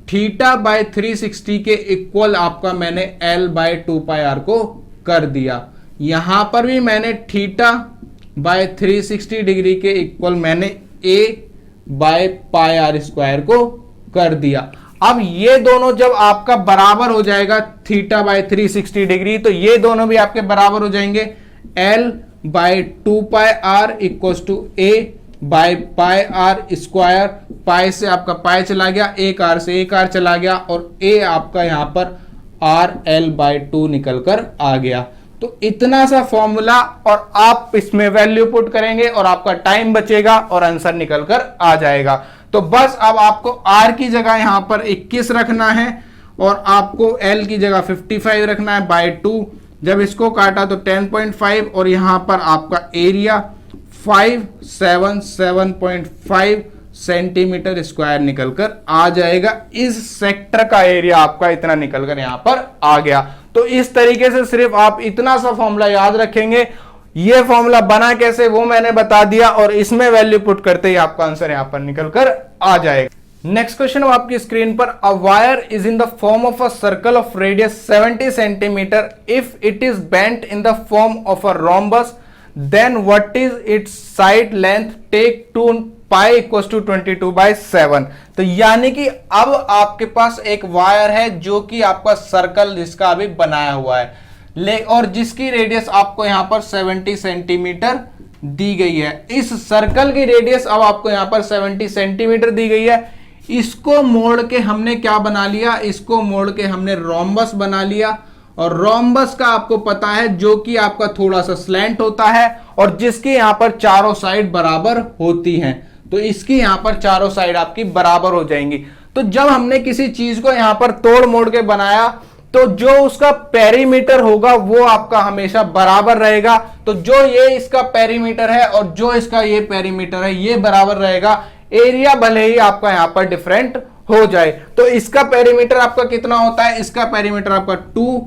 थीटा बाय 360 के इक्वल आपका मैंने एल बाय 2 पाई आर को कर दिया। यहां पर भी मैंने थीटा बाय 360 डिग्री के इक्वल मैंने ए बाय पाई आर स्क्वायर को कर दिया। अब ये दोनों जब आपका बराबर हो जाएगा थीटा बाय 360 डिग्री, तो ये दोनों भी आपके बराबर हो जाएंगे। L by 2 pi r equals to a by pi r square. Pi से आपका पाई चला गया, एक आर से एक आर चला गया और ए आपका यहां पर आर एल बाय 2 निकल कर आ गया। तो इतना सा फॉर्मूला और आप इसमें वैल्यू पुट करेंगे और आपका टाइम बचेगा और आंसर निकल कर आ जाएगा। तो बस अब आपको आर की जगह यहां पर 21 रखना है और आपको एल की जगह 55 रखना है बाय 2। जब इसको काटा तो 10.5 और यहां पर आपका एरिया 577.5 सेंटीमीटर स्क्वायर निकलकर आ जाएगा। इस सेक्टर का एरिया आपका इतना निकलकर यहां पर आ गया। तो इस तरीके से सिर्फ आप इतना सा फॉर्मूला याद रखेंगे। ये फॉर्मूला बना कैसे वो मैंने बता दिया और इसमें वैल्यू पुट करते ही आपका आंसर यहां पर निकलकर आ जाएगा। नेक्स्ट क्वेश्चन आपकी स्क्रीन पर, a wire is in the form of a circle of radius 70 centimetre if it is bent in the form of a rhombus, then what is its side length? Take 2 pi equals to 22/7। तो यानी कि अब आपके पास एक wire है जो कि आपका सर्कल जिसका अभी बनाया हुआ है और जिसकी रेडियस आपको यहां पर 70 सेंटीमीटर दी गई है। इस सर्कल की रेडियस अब आपको यहां पर 70 सेंटीमीटर दी गई है। इसको मोड़ के हमने क्या बना लिया, इसको मोड़ के हमने रोम्बस बना लिया। और रोम्बस का आपको पता है जो कि आपका थोड़ा सा स्लैंट होता है और जिसकी यहां पर चारों साइड बराबर होती हैं। तो इसकी यहां पर चारों साइड आपकी बराबर हो जाएंगी। तो जब हमने किसी चीज को यहां पर तोड़ मोड़ के बनाया तो जो उसका पेरीमीटर होगा वो आपका हमेशा बराबर रहेगा। तो जो ये इसका पेरीमीटर है और जो इसका ये पेरीमीटर है ये बराबर रहेगा। एरिया भले ही आपका यहां पर डिफरेंट हो जाए। तो इसका पेरीमीटर आपका कितना होता है? इसका पेरीमीटर आपका 2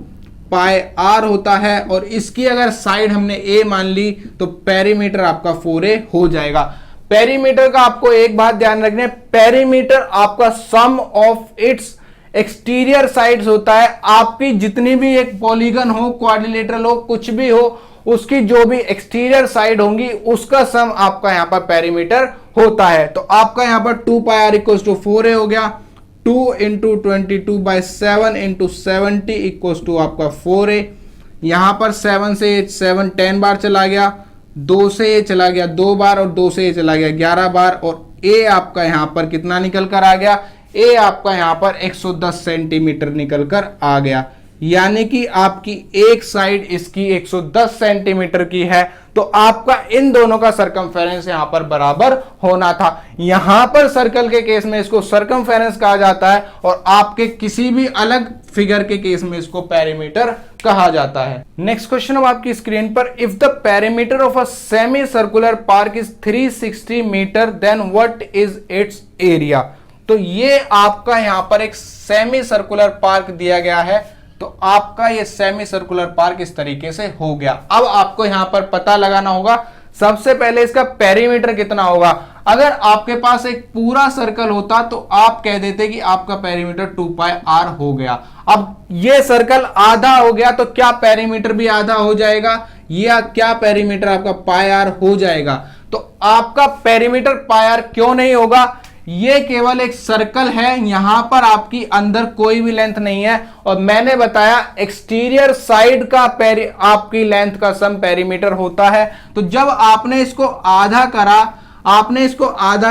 पाई आर होता है और इसकी अगर साइड हमने ए मान ली तो पेरीमीटर आपका 4a हो जाएगा। पेरीमीटर का आपको एक बात ध्यान रखनी है, पेरीमीटर आपका सम ऑफ इट्स एक्सटीरियर साइड्स होता है। आपकी जितनी भी एक पॉलीगन हो, क्वाड्रिलेटरल हो, कुछ भी हो, उसकी जो भी एक्सटीरियर साइड होंगी उसका सम आपका यहां पर पेरीमीटर होता है। तो आपका यहां पर 2 pi r equals to 4a हो गया। 2 इंटू 22/7 इंटू 70 इक्वल्स टू आपका 4a। यहां पर 7 से 7 10 बार चला गया, 2 से ये चला गया 2 बार और 2 से ये चला गया 11 बार और a आपका यहां पर कितना निकल कर आ गया? a आपका यहां पर 110 सेंटीमीटर निकल कर आ गया। यानी कि आपकी एक साइड इसकी 110 सेंटीमीटर की है, तो आपका इन दोनों का सरकमफेरेंस यहां पर बराबर होना था। यहां पर सर्कल के केस में इसको सरकमफेरेंस कहा जाता है और आपके किसी भी अलग फिगर के केस में इसको पेरीमीटर कहा जाता है। नेक्स्ट क्वेश्चन अब आपकी स्क्रीन पर, if the perimeter of a semicircular इज 360 metre then what is its area. तो ये आपका यहां पर एक सेमी सर्कुलर पार्क दिया गया है, तो आपका ये सेमी सर्कुलर पार्क इस तरीके से हो गया। अब आपको यहां पर पता लगाना होगा सबसे पहले इसका पेरीमीटर कितना होगा। अगर आपके पास एक पूरा सर्कल होता तो आप कह देते कि आपका पेरीमीटर 2πr हो गया। अब ये सर्कल आधा हो गया तो क्या पेरीमीटर भी आधा हो जाएगा, या क्या पेरीमीटर आपका πr हो जाएगा। तो आपका पेरीमीटर πr क्यों नहीं होगा, ये केवल एक सर्कल है, यहां पर आपकी अंदर कोई भी लेंथ नहीं है, और मैंने बताया एक्सटीरियर साइड का आपकी लेंथ का सम पेरीमीटर होता है। तो जब आपने इसको आधा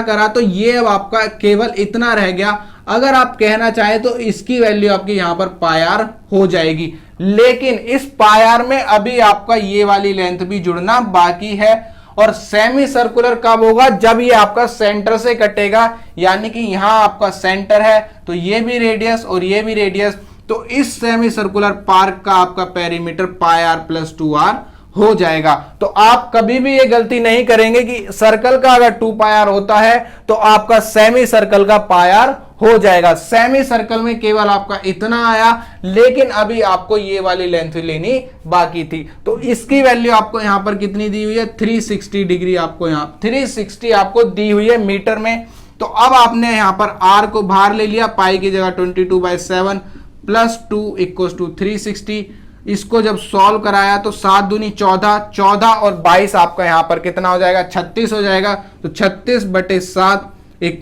करा तो ये अब आपका केवल इतना रह गया। अगर आप कहना चाहें तो इसकी वैल्यू आपकी यहां पर πr हो जाएगी, लेकिन इस πr में अभी आपका ये वाली लेंथ भी जुड़ना बाकी है। और सेमी सर्कुलर कब होगा, जब ये आपका सेंटर से कटेगा, यानी कि यहां आपका सेंटर है तो ये भी रेडियस और ये भी रेडियस, तो इस सेमी सर्कुलर पार्क का आपका पेरीमीटर πr + 2r हो जाएगा। तो आप कभी भी ये गलती नहीं करेंगे कि सर्कल का अगर 2πr होता है तो आपका सेमी सर्कल का πr हो जाएगा। सेमी सर्कल में केवल आपका इतना आया, लेकिन अभी आपको ये वाली लेंथ लेनी बाकी थी। तो इसकी वैल्यू आपको यहां पर कितनी दी हुई है, 360 डिग्री आपको यहां 360 आपको दी हुई है मीटर में। तो अब आपने यहां पर r को बाहर ले लिया, पाई की जगह 22/7 + 2 = 360। इसको जब सॉल्व कराया तो 7 दूनी 14, 14 और 22 आपका यहां पर कितना हो जाएगा, 36 हो जाएगा। तो 36/7 =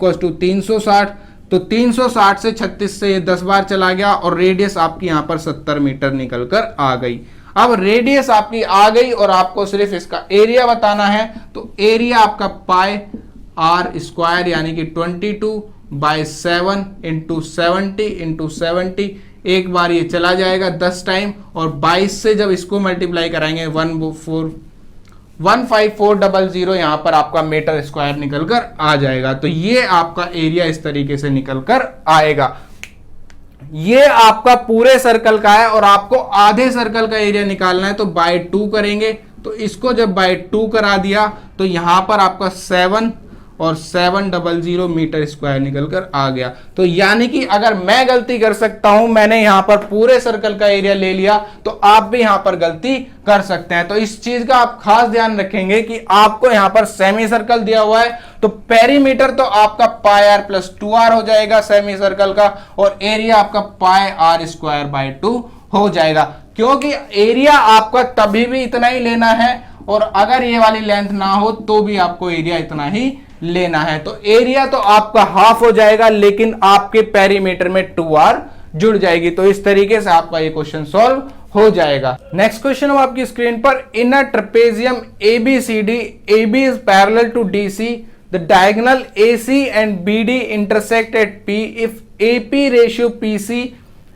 360। तो 360 से 36 से ये 10 बार चला गया और रेडियस आपकी यहां पर 70 मीटर निकल कर आ गई। अब रेडियस आपकी आ गई और आपको सिर्फ इसका एरिया बताना है, तो एरिया आपका πr² यानी कि 22/7 × 70 × 70, एक बार ये चला जाएगा 10 टाइम, और 22 से जब इसको मल्टीप्लाई कराएंगे 15400 यहां पर आपका मीटर स्क्वायर निकलकर आ जाएगा। तो ये आपका एरिया इस तरीके से निकलकर आएगा। ये आपका पूरे सर्कल का है और आपको आधे सर्कल का एरिया निकालना है, तो बाय 2 करेंगे। तो इसको जब बाय 2 करा दिया तो यहां पर आपका 7 और 700 मीटर स्क्वायर निकलकर आ गया। तो यानी कि अगर मैं गलती कर सकता हूं, मैंने यहां पर पूरे सर्कल का एरिया ले लिया, तो आप भी यहां पर गलती कर सकते हैं। तो इस चीज का आप खास ध्यान रखेंगे कि आपको यहां पर सेमी सर्कल दिया हुआ है, तो पेरीमीटर तो आपका πr + 2r हो जाएगा सेमी सर्कल का, और एरिया आपका πr² हो जाएगा। क्योंकि एरिया आपका तभी भी इतना ही लेना है, और अगर ये वाली लेंथ ना हो तो भी आपको एरिया इतना ही लेना है। तो एरिया तो आपका हाफ हो जाएगा, लेकिन आपके पेरीमीटर में 2r जुड़ जाएगी। तो इस तरीके से आपका ये क्वेश्चन सॉल्व हो जाएगा। नेक्स्ट क्वेश्चन अब आपकी स्क्रीन पर, इन अ trapezium ABCD, AB is parallel to DC, the diagonal AC and BD intersect at P if AP ratio PC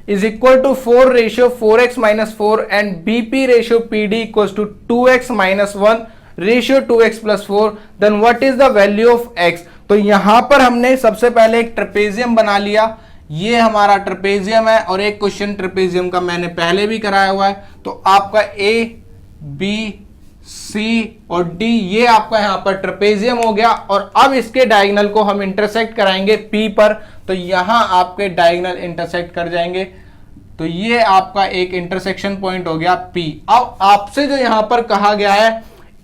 is equal to 4 ratio 4x - 4 and BP ratio PD equals to 2x - 1 ratio 2x + 4, then what is the value of x। तो यहां पर हमने सबसे पहले एक trapezium बना लिया, ये हमारा ट्रेपेजियम है, और एक क्वेश्चन ट्रेपेजियम का मैंने पहले भी कराया हुआ है। तो आपका A, B, C और D ये आपका यहां पर ट्रेपेजियम हो गया, और अब इसके डायगोनल को हम इंटरसेक्ट कराएंगे P पर। तो यहां आपके डायगोनल इंटरसेक्ट कर जाएंगे, तो ये आपका एक इंटरसेक्शन पॉइंट हो गया P। अब आपसे जो यहां पर कहा गया है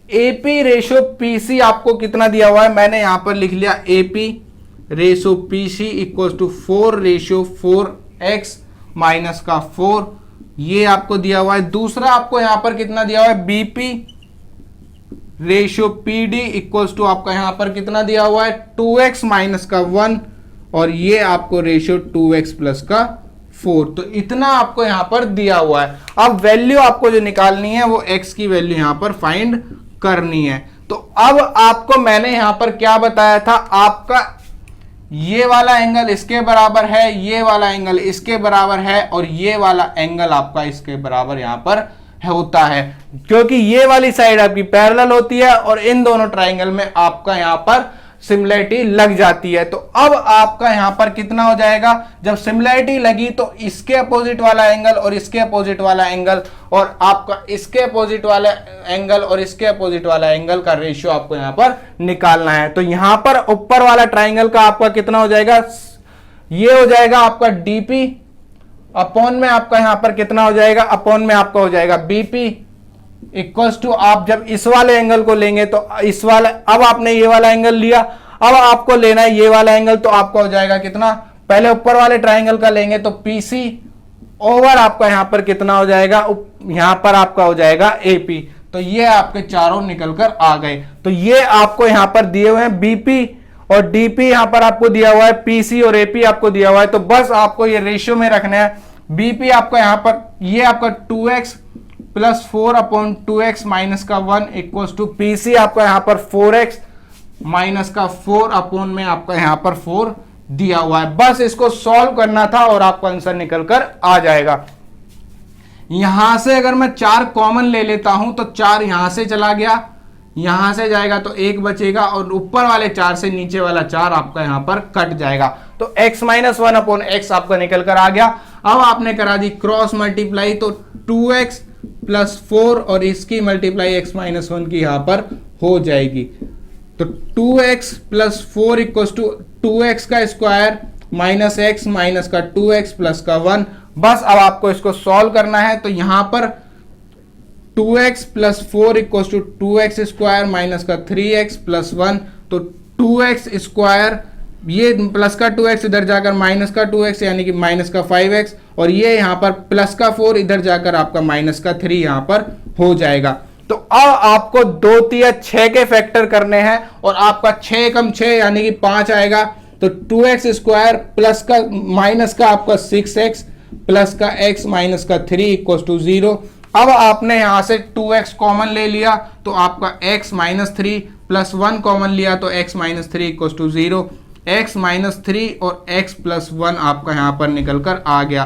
AP रेशो PC आपको कितना दिया हुआ है, मैंने यहां पर लिख लिया AP ratio PC = 4 ratio 4x - 4, ये आपको दिया हुआ है। दूसरा आपको यहां पर कितना दिया हुआ है, BP रेशो PD = आपका यहां पर कितना दिया हुआ है, 2x - 1, और ये आपको रेशो 2x + 4। तो इतना आपको यहां पर दिया हुआ है। अब वैल्यू आपको जो निकालनी है वो x की वैल्यू यहां पर फाइंड करनी है। तो अब आपको मैंने यहां पर क्या बताया था, आपका ये वाला एंगल इसके बराबर है, ये वाला एंगल इसके बराबर है, और ये वाला एंगल आपका इसके बराबर यहां पर होता है, क्योंकि ये वाली साइड आपकी पैरेलल होती है और इन दोनों ट्राइंगल में आपका यहां पर सिमिलरिटी लग जाती है। तो अब आपका यहां पर कितना हो जाएगा, जब सिमिलरिटी लगी तो इसके अपोजिट वाला एंगल और इसके अपोजिट वाला एंगल और आपका इसके अपोजिट वाला एंगल और इसके अपोजिट वाला एंगल का रेशियो आपको यहां पर निकालना है। तो यहां पर ऊपर वाला ट्राइंगल का आपका कितना हो जाएगा, ये हो जाएगा आपका डीपी अपॉन में आपका यहां पर कितना हो जाएगा, अपॉन में आपका हो जाएगा बीपी इक्वल्स टू, आप जब इस वाले एंगल को लेंगे तो इस वाला, अब आपने ये वाला एंगल लिया, अब आपको लेना है ये वाला एंगल, तो आपका हो जाएगा कितना, पहले ऊपर वाले ट्राइंगल का लेंगे तो पीसी ओवर आपका यहां पर कितना हो जाएगा, यहां पर आपका हो जाएगा एपी। तो ये आपके चारों निकल कर आ गए। तो ये आपको यहां पर दिए हुए हैं बीपी और डीपी, यहां पर आपको दिया हुआ है पीसी और एपी आपको दिया हुआ है। तो बस आपको ये रेशियो में रखना है। बीपी आपका यहां पर ये आपका 2x plus 4 upon 2x minus का 1 इक्वल्स टू पीसी आपका यहां पर 4x माइनस का 4 अपॉन में आपका यहां पर 4 दिया हुआ है। बस इसको सॉल्व करना था और आपका आंसर निकल कर आ जाएगा। यहां से अगर मैं 4 कॉमन ले लेता हूं तो 4 यहां से चला गया, यहां से जाएगा तो 1 बचेगा और ऊपर वाले 4 से नीचे वाला 4 आपका यहां पर कट जाएगा। तो x माइनस 1 अपॉन x आपका निकल कर आ गया। अब आपने करा दी क्रॉस मल्टीप्लाई, तो 2x प्लस 4 और इसकी मल्टीप्लाई x माइनस 1 की यहां पर हो जाएगी। तो 2x plus 4 equals to 2x का स्क्वायर माइनस x माइनस का 2x प्लस का 1। बस अब आपको इसको सॉल्व करना है। तो यहां पर 2x plus 4 equals to 2x square minus का 3x प्लस 1। तो 2x स्क्वायर, ये प्लस का 2x इधर जाकर माइनस का 2x यानी कि माइनस का 5x, और ये यहां पर प्लस का 4 इधर जाकर आपका माइनस का 3 यहां पर हो जाएगा। तो अब आपको 2 3 6 के फैक्टर करने हैं और आपका 6 कम 6 यानी कि 5 आएगा। तो 2x स्क्वायर प्लस का माइनस का आपका 6x प्लस का x माइनस का 3 इक्वल टू 0। अब आपने यहां से 2x कॉमन ले लिया तो आपका x माइनस 3 प्लस 1 कॉमन लिया तो x minus 3 equal to 0। x minus 3 और x प्लस 1 आपका यहां पर निकल कर आ गया।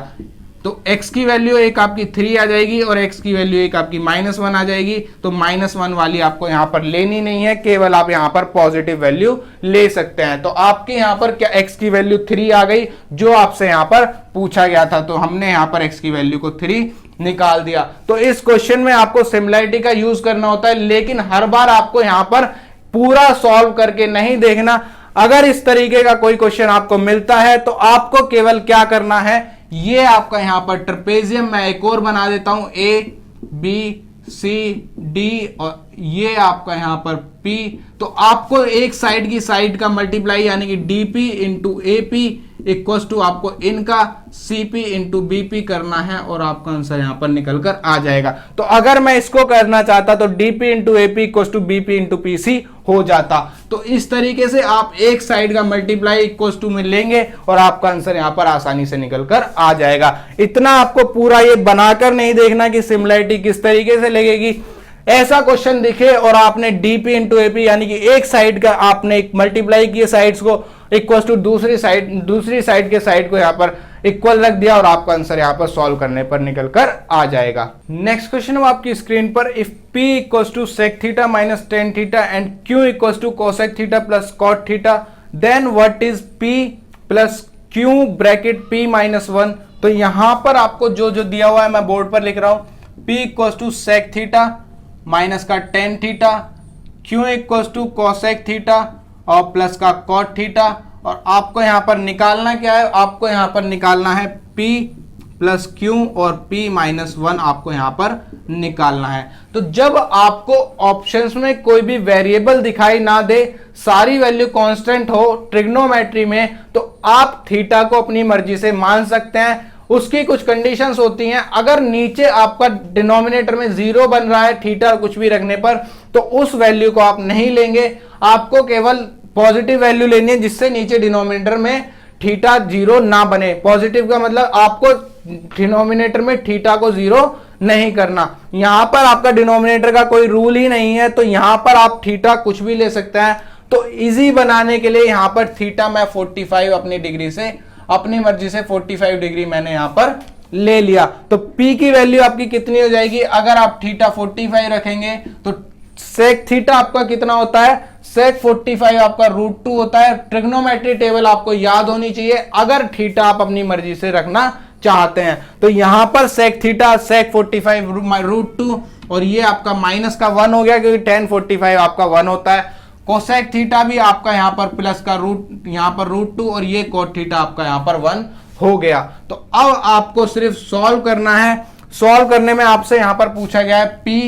तो x की वैल्यू एक आपकी 3 आ जाएगी और x की वैल्यू एक आपकी माइनस 1 आ जाएगी। तो माइनस 1 वाली आपको यहां पर लेनी नहीं है, केवल आप यहां पर पॉजिटिव वैल्यू ले सकते हैं। तो आपके यहां पर क्या x की वैल्यू 3 आ गई जो आपसे यहां पर पूछा गया था। तो हमने यहां पर x की वैल्यू को 3 निकाल दिया। तो इस क्वेश्चन में आपको सिमिलरिटी का यूज करना होता है, लेकिन हर बार आपको यहां पर पूरा सॉल्व करके नहीं देखना। अगर इस तरीके का कोई क्वेश्चन आपको मिलता है तो आपको केवल क्या करना है, ये आपका यहां पर ट्रेपेजियम मैं एक और बना देता हूं, ए बी सी डी और ये आपका यहां पर पी। तो आपको एक साइड की साइड का मल्टीप्लाई यानी कि DP into AP equals to आपको इनका सीपी इंटू बीपी करना है और आपका आंसर यहां पर निकल कर आ जाएगा। तो अगर मैं इसको करना चाहता तो DP into AP equals to BP into PC हो जाता। तो इस तरीके से आप एक साइड का मल्टीप्लाई इक्वल्स टू में लेंगे और आपका आंसर यहां पर आसानी से निकल कर आ जाएगा। इतना आपको पूरा ये बनाकर नहीं देखना कि सिमिलरिटी किस तरीके से लगेगी। ऐसा क्वेश्चन दिखे और आपने डीपी इंटू एपी यानी कि एक साइड का आपने एक मल्टीप्लाई किए साइड्स को इक्वल टू दूसरी साइड के साइड को यहां पर इक्वल रख दिया और आपका आंसर यहां पर सॉल्व करने पर निकल कर आ जाएगा। नेक्स्ट क्वेश्चन है आपकी स्क्रीन पर, if p equals to sec theta minus tan theta and q equals to cosec theta plus cot theta, then what is p plus q bracket p minus 1। तो यहां पर आपको जो जो दिया हुआ है मैं बोर्ड पर लिख रहा हूं, p equals to sec theta minus का tan theta, q equals to cosec theta और प्लस का cot थीटा, और आपको यहां पर निकालना क्या है, आपको यहां पर निकालना है p प्लस q और p माइनस 1 आपको यहां पर निकालना है। तो जब आपको ऑप्शंस में कोई भी वेरिएबल दिखाई ना दे, सारी वैल्यू कांस्टेंट हो ट्रिग्नोमेट्री में, तो आप थीटा को अपनी मर्जी से मान सकते हैं। उसकी कुछ कंडीशंस होती हैं। अगर नीचे आपका डिनोमिनेटर में 0 बन रहा है थीटा कुछ भी रखने पर, तो उस वैल्यू को आप नहीं लेंगे, आपको केवल पॉजिटिव वैल्यू लेनी है जिससे नीचे डिनोमिनेटर में थीटा 0 ना बने। पॉजिटिव का मतलब आपको डिनोमिनेटर में थीटा को 0 नहीं करना। यहां पर आपका डिनोमिनेटर का कोई रूल ही नहीं है, तो यहां पर आप थीटा कुछ भी ले सकते हैं। तो इजी बनाने के लिए यहां पर थीटा मैं 45 अपनी डिग्री से, अपनी मर्जी से 45 डिग्री मैंने यहां पर ले लिया। तो P की वैल्यू आपकी कितनी हो जाएगी, अगर आप थीटा 45 रखेंगे तो सेक थीटा आपका कितना होता है, सेक 45 आपका √2 होता है। ट्रिग्नोमेट्री टेबल आपको याद होनी चाहिए अगर थीटा आप अपनी मर्जी से रखना चाहते हैं। तो यहां पर सेक थीटा सेक 45 √2 और ये आपका माइनस का 1 हो गया क्योंकि tan 45 आपका 1 होता है। कोसेक थीटा भी आपका यहां पर प्लस का यहां पर √2 और ये कोट थीटा आपका यहां पर 1 हो गया। तो अब आपको सिर्फ सॉल्व करना है। सॉल्व करने में आपसे यहां पर पूछा गया है P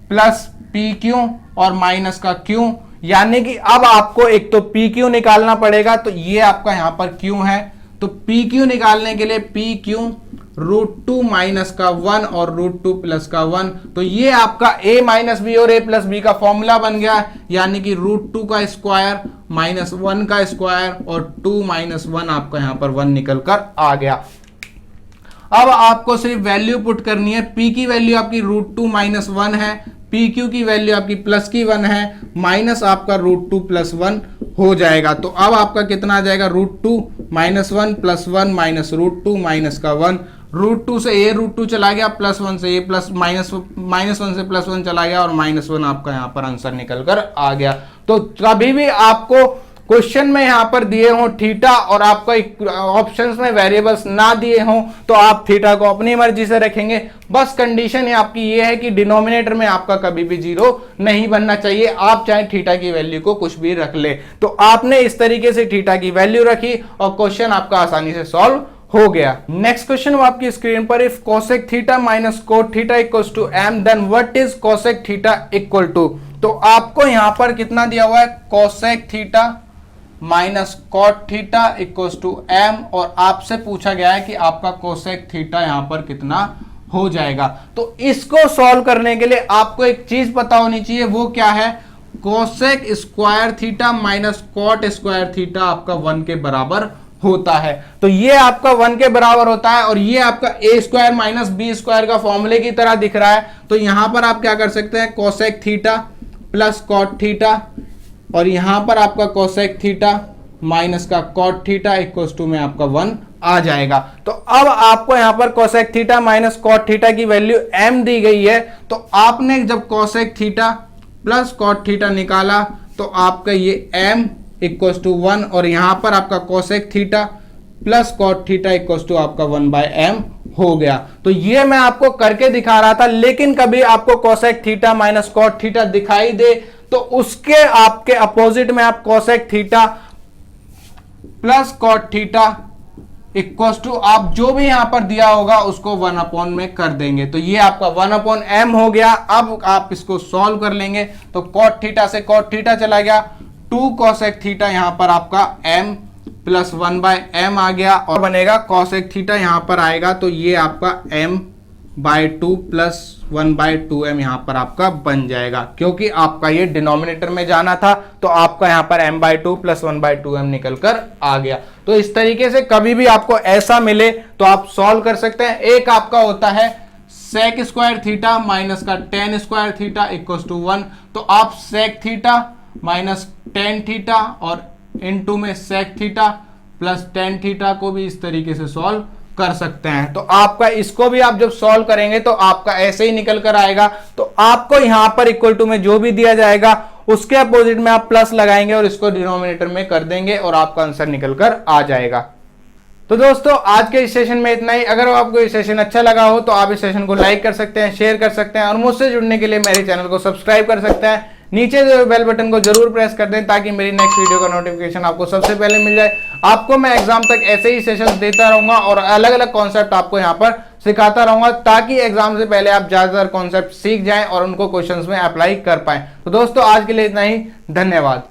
प्लस PQ और माइनस का Q, यानी कि अब आपको एक तो PQ निकालना पड़ेगा, तो ये आपका यहां पर Q है। तो PQ निकालने के लिए PQ √2 माइनस का 1 और √2 प्लस का 1, तो ये आपका A माइनस बी और A प्लस बी का फॉर्मूला बन गया, यानी कि √2 का स्क्वायर माइनस 1 का स्क्वायर और 2 माइनस 1 आपका यहां पर 1 निकल कर आ गया। अब आपको सिर्फ वैल्यू पुट करनी है। P की वैल्यू आपकी √2 माइनस 1 है, PQ की वैल्यू आपकी प्लस की 1 है, माइनस आपका √2 प्लस 1 हो जाएगा। तो अब आपका कितना आ जाएगा, √2 माइनस 1 प्लस 1 माइनस √2 माइनस का 1, √2 से ये √2 चला गया, प्लस 1 से ये प्लस माइनस 1 से प्लस 1 चला गया और माइनस 1 आपका यहाँ पर आंसर निकल कर आ गया। तो कभी भी आपको क्वेश्चन में यहां पर दिए हो थीटा और आपका ऑप्शंस में वेरिएबल्स ना दिए हो तो आप थीटा को अपनी मर्जी से रखेंगे। बस कंडीशन आपकी ये है कि डिनोमिनेटर में आपका कभी भी 0 नहीं बनना चाहिए, आप चाहे थीटा की वैल्यू को कुछ भी रख ले। तो आपने इस तरीके से थीटा की वैल्यू रखी और क्वेश्चन आपका आसानी से सॉल्व हो गया। नेक्स्ट क्वेश्चन वो आपकी स्क्रीन पर, if cosec theta minus cot theta equals to m then what is cosec theta equal to. तो आपको यहां पर कितना दिया हुआ है, cosec theta minus cot theta equals to m, और आपसे पूछा गया है कि आपका कोसेक थीटा यहां पर कितना हो जाएगा। तो इसको सॉल्व करने के लिए आपको एक चीज पता होनी चाहिए, वो क्या है, cosec square theta minus cot square theta आपका 1 के बराबर होता है। तो ये आपका 1 के बराबर होता है और ये आपका a square minus b square का फॉर्मूले की तरह दिख रहा है। तो यहां पर आप क्या कर सकते हैं, cosec theta plus cot theta और यहां पर आपका कोसेक थीटा माइनस का कॉट थीटा इक्वल्स टू में आपका 1 आ जाएगा। तो अब आपको यहां पर cosec theta minus cot theta की वैल्यू m दी गई है। तो आपने जब cosec theta plus cot theta निकाला तो आपका ये m इक्वल्स टू 1 और यहां पर आपका cosec theta plus cot theta equals to आपका 1/m हो गया। तो ये मैं आपको करके दिखा रहा था, लेकिन कभी आपको cosec theta minus cot theta दिखाई दे तो उसके आपके अपोजिट में आप cosec theta plus cot theta equals to आप जो भी यहां पर दिया होगा उसको 1 में कर देंगे। तो ये आपका 1/m हो गया। अब आप इसको सॉल्व कर लेंगे तो कॉट थीटा से कॉट थीटा चला गया, 2 कोसेक थीटा यहां पर आपका m प्लस 1/m आ गया और बनेगा कोसेक थीटा यहां पर आएगा तो ये आपका m/2 प्लस 1/2m यहां पर आपका बन जाएगा, क्योंकि आपका ये डिनोमिनेटर में जाना था तो आपका यहां पर m/2 प्लस 1/2m निकल कर आ गया। तो इस तरीके से कभी भी आपको ऐसा मिले तो आप सॉल्व कर सकते हैं। एक आपका होता है सेक स्क्वायर थीटा माइनस का tan square theta equals to 1, तो आप sec theta minus tan theta और इनटू में sec theta plus tan theta को भी इस तरीके से सॉल्व कर सकते हैं। तो आपका इसको भी आप जब सॉल्व करेंगे तो आपका ऐसे ही निकल कर आएगा। तो आपको यहां पर इक्वल टू में जो भी दिया जाएगा उसके अपोजिट में आप प्लस लगाएंगे और इसको डिनोमिनेटर में कर देंगे और आपका आंसर निकल कर आ जाएगा। तो दोस्तों आज के इस सेशन में इतना ही। अगर आपको ये सेशन अच्छा लगा हो तो आप इस सेशन को लाइक कर सकते हैं, शेयर कर सकते हैं और मुझसे जुड़ने के लिए मेरे चैनल को सब्सक्राइब कर सकते हैं। नीचे जो बेल बटन को जरूर प्रेस कर दें ताकि मेरी नेक्स्ट वीडियो का नोटिफिकेशन आपको सबसे पहले मिल जाए। आपको मैं एग्जाम तक ऐसे ही सेशंस देता रहूंगा और अलग अलग कॉन्सेप्ट आपको यहाँ पर सिखाता रहूंगा ताकि एग्जाम से पहले आप ज्यादातर कॉन्सेप्ट सीख जाएं और उनको क्वेश्चंस में अप्लाई कर पाएं। तो दोस्तों आज के लिए इतना ही, धन्यवाद।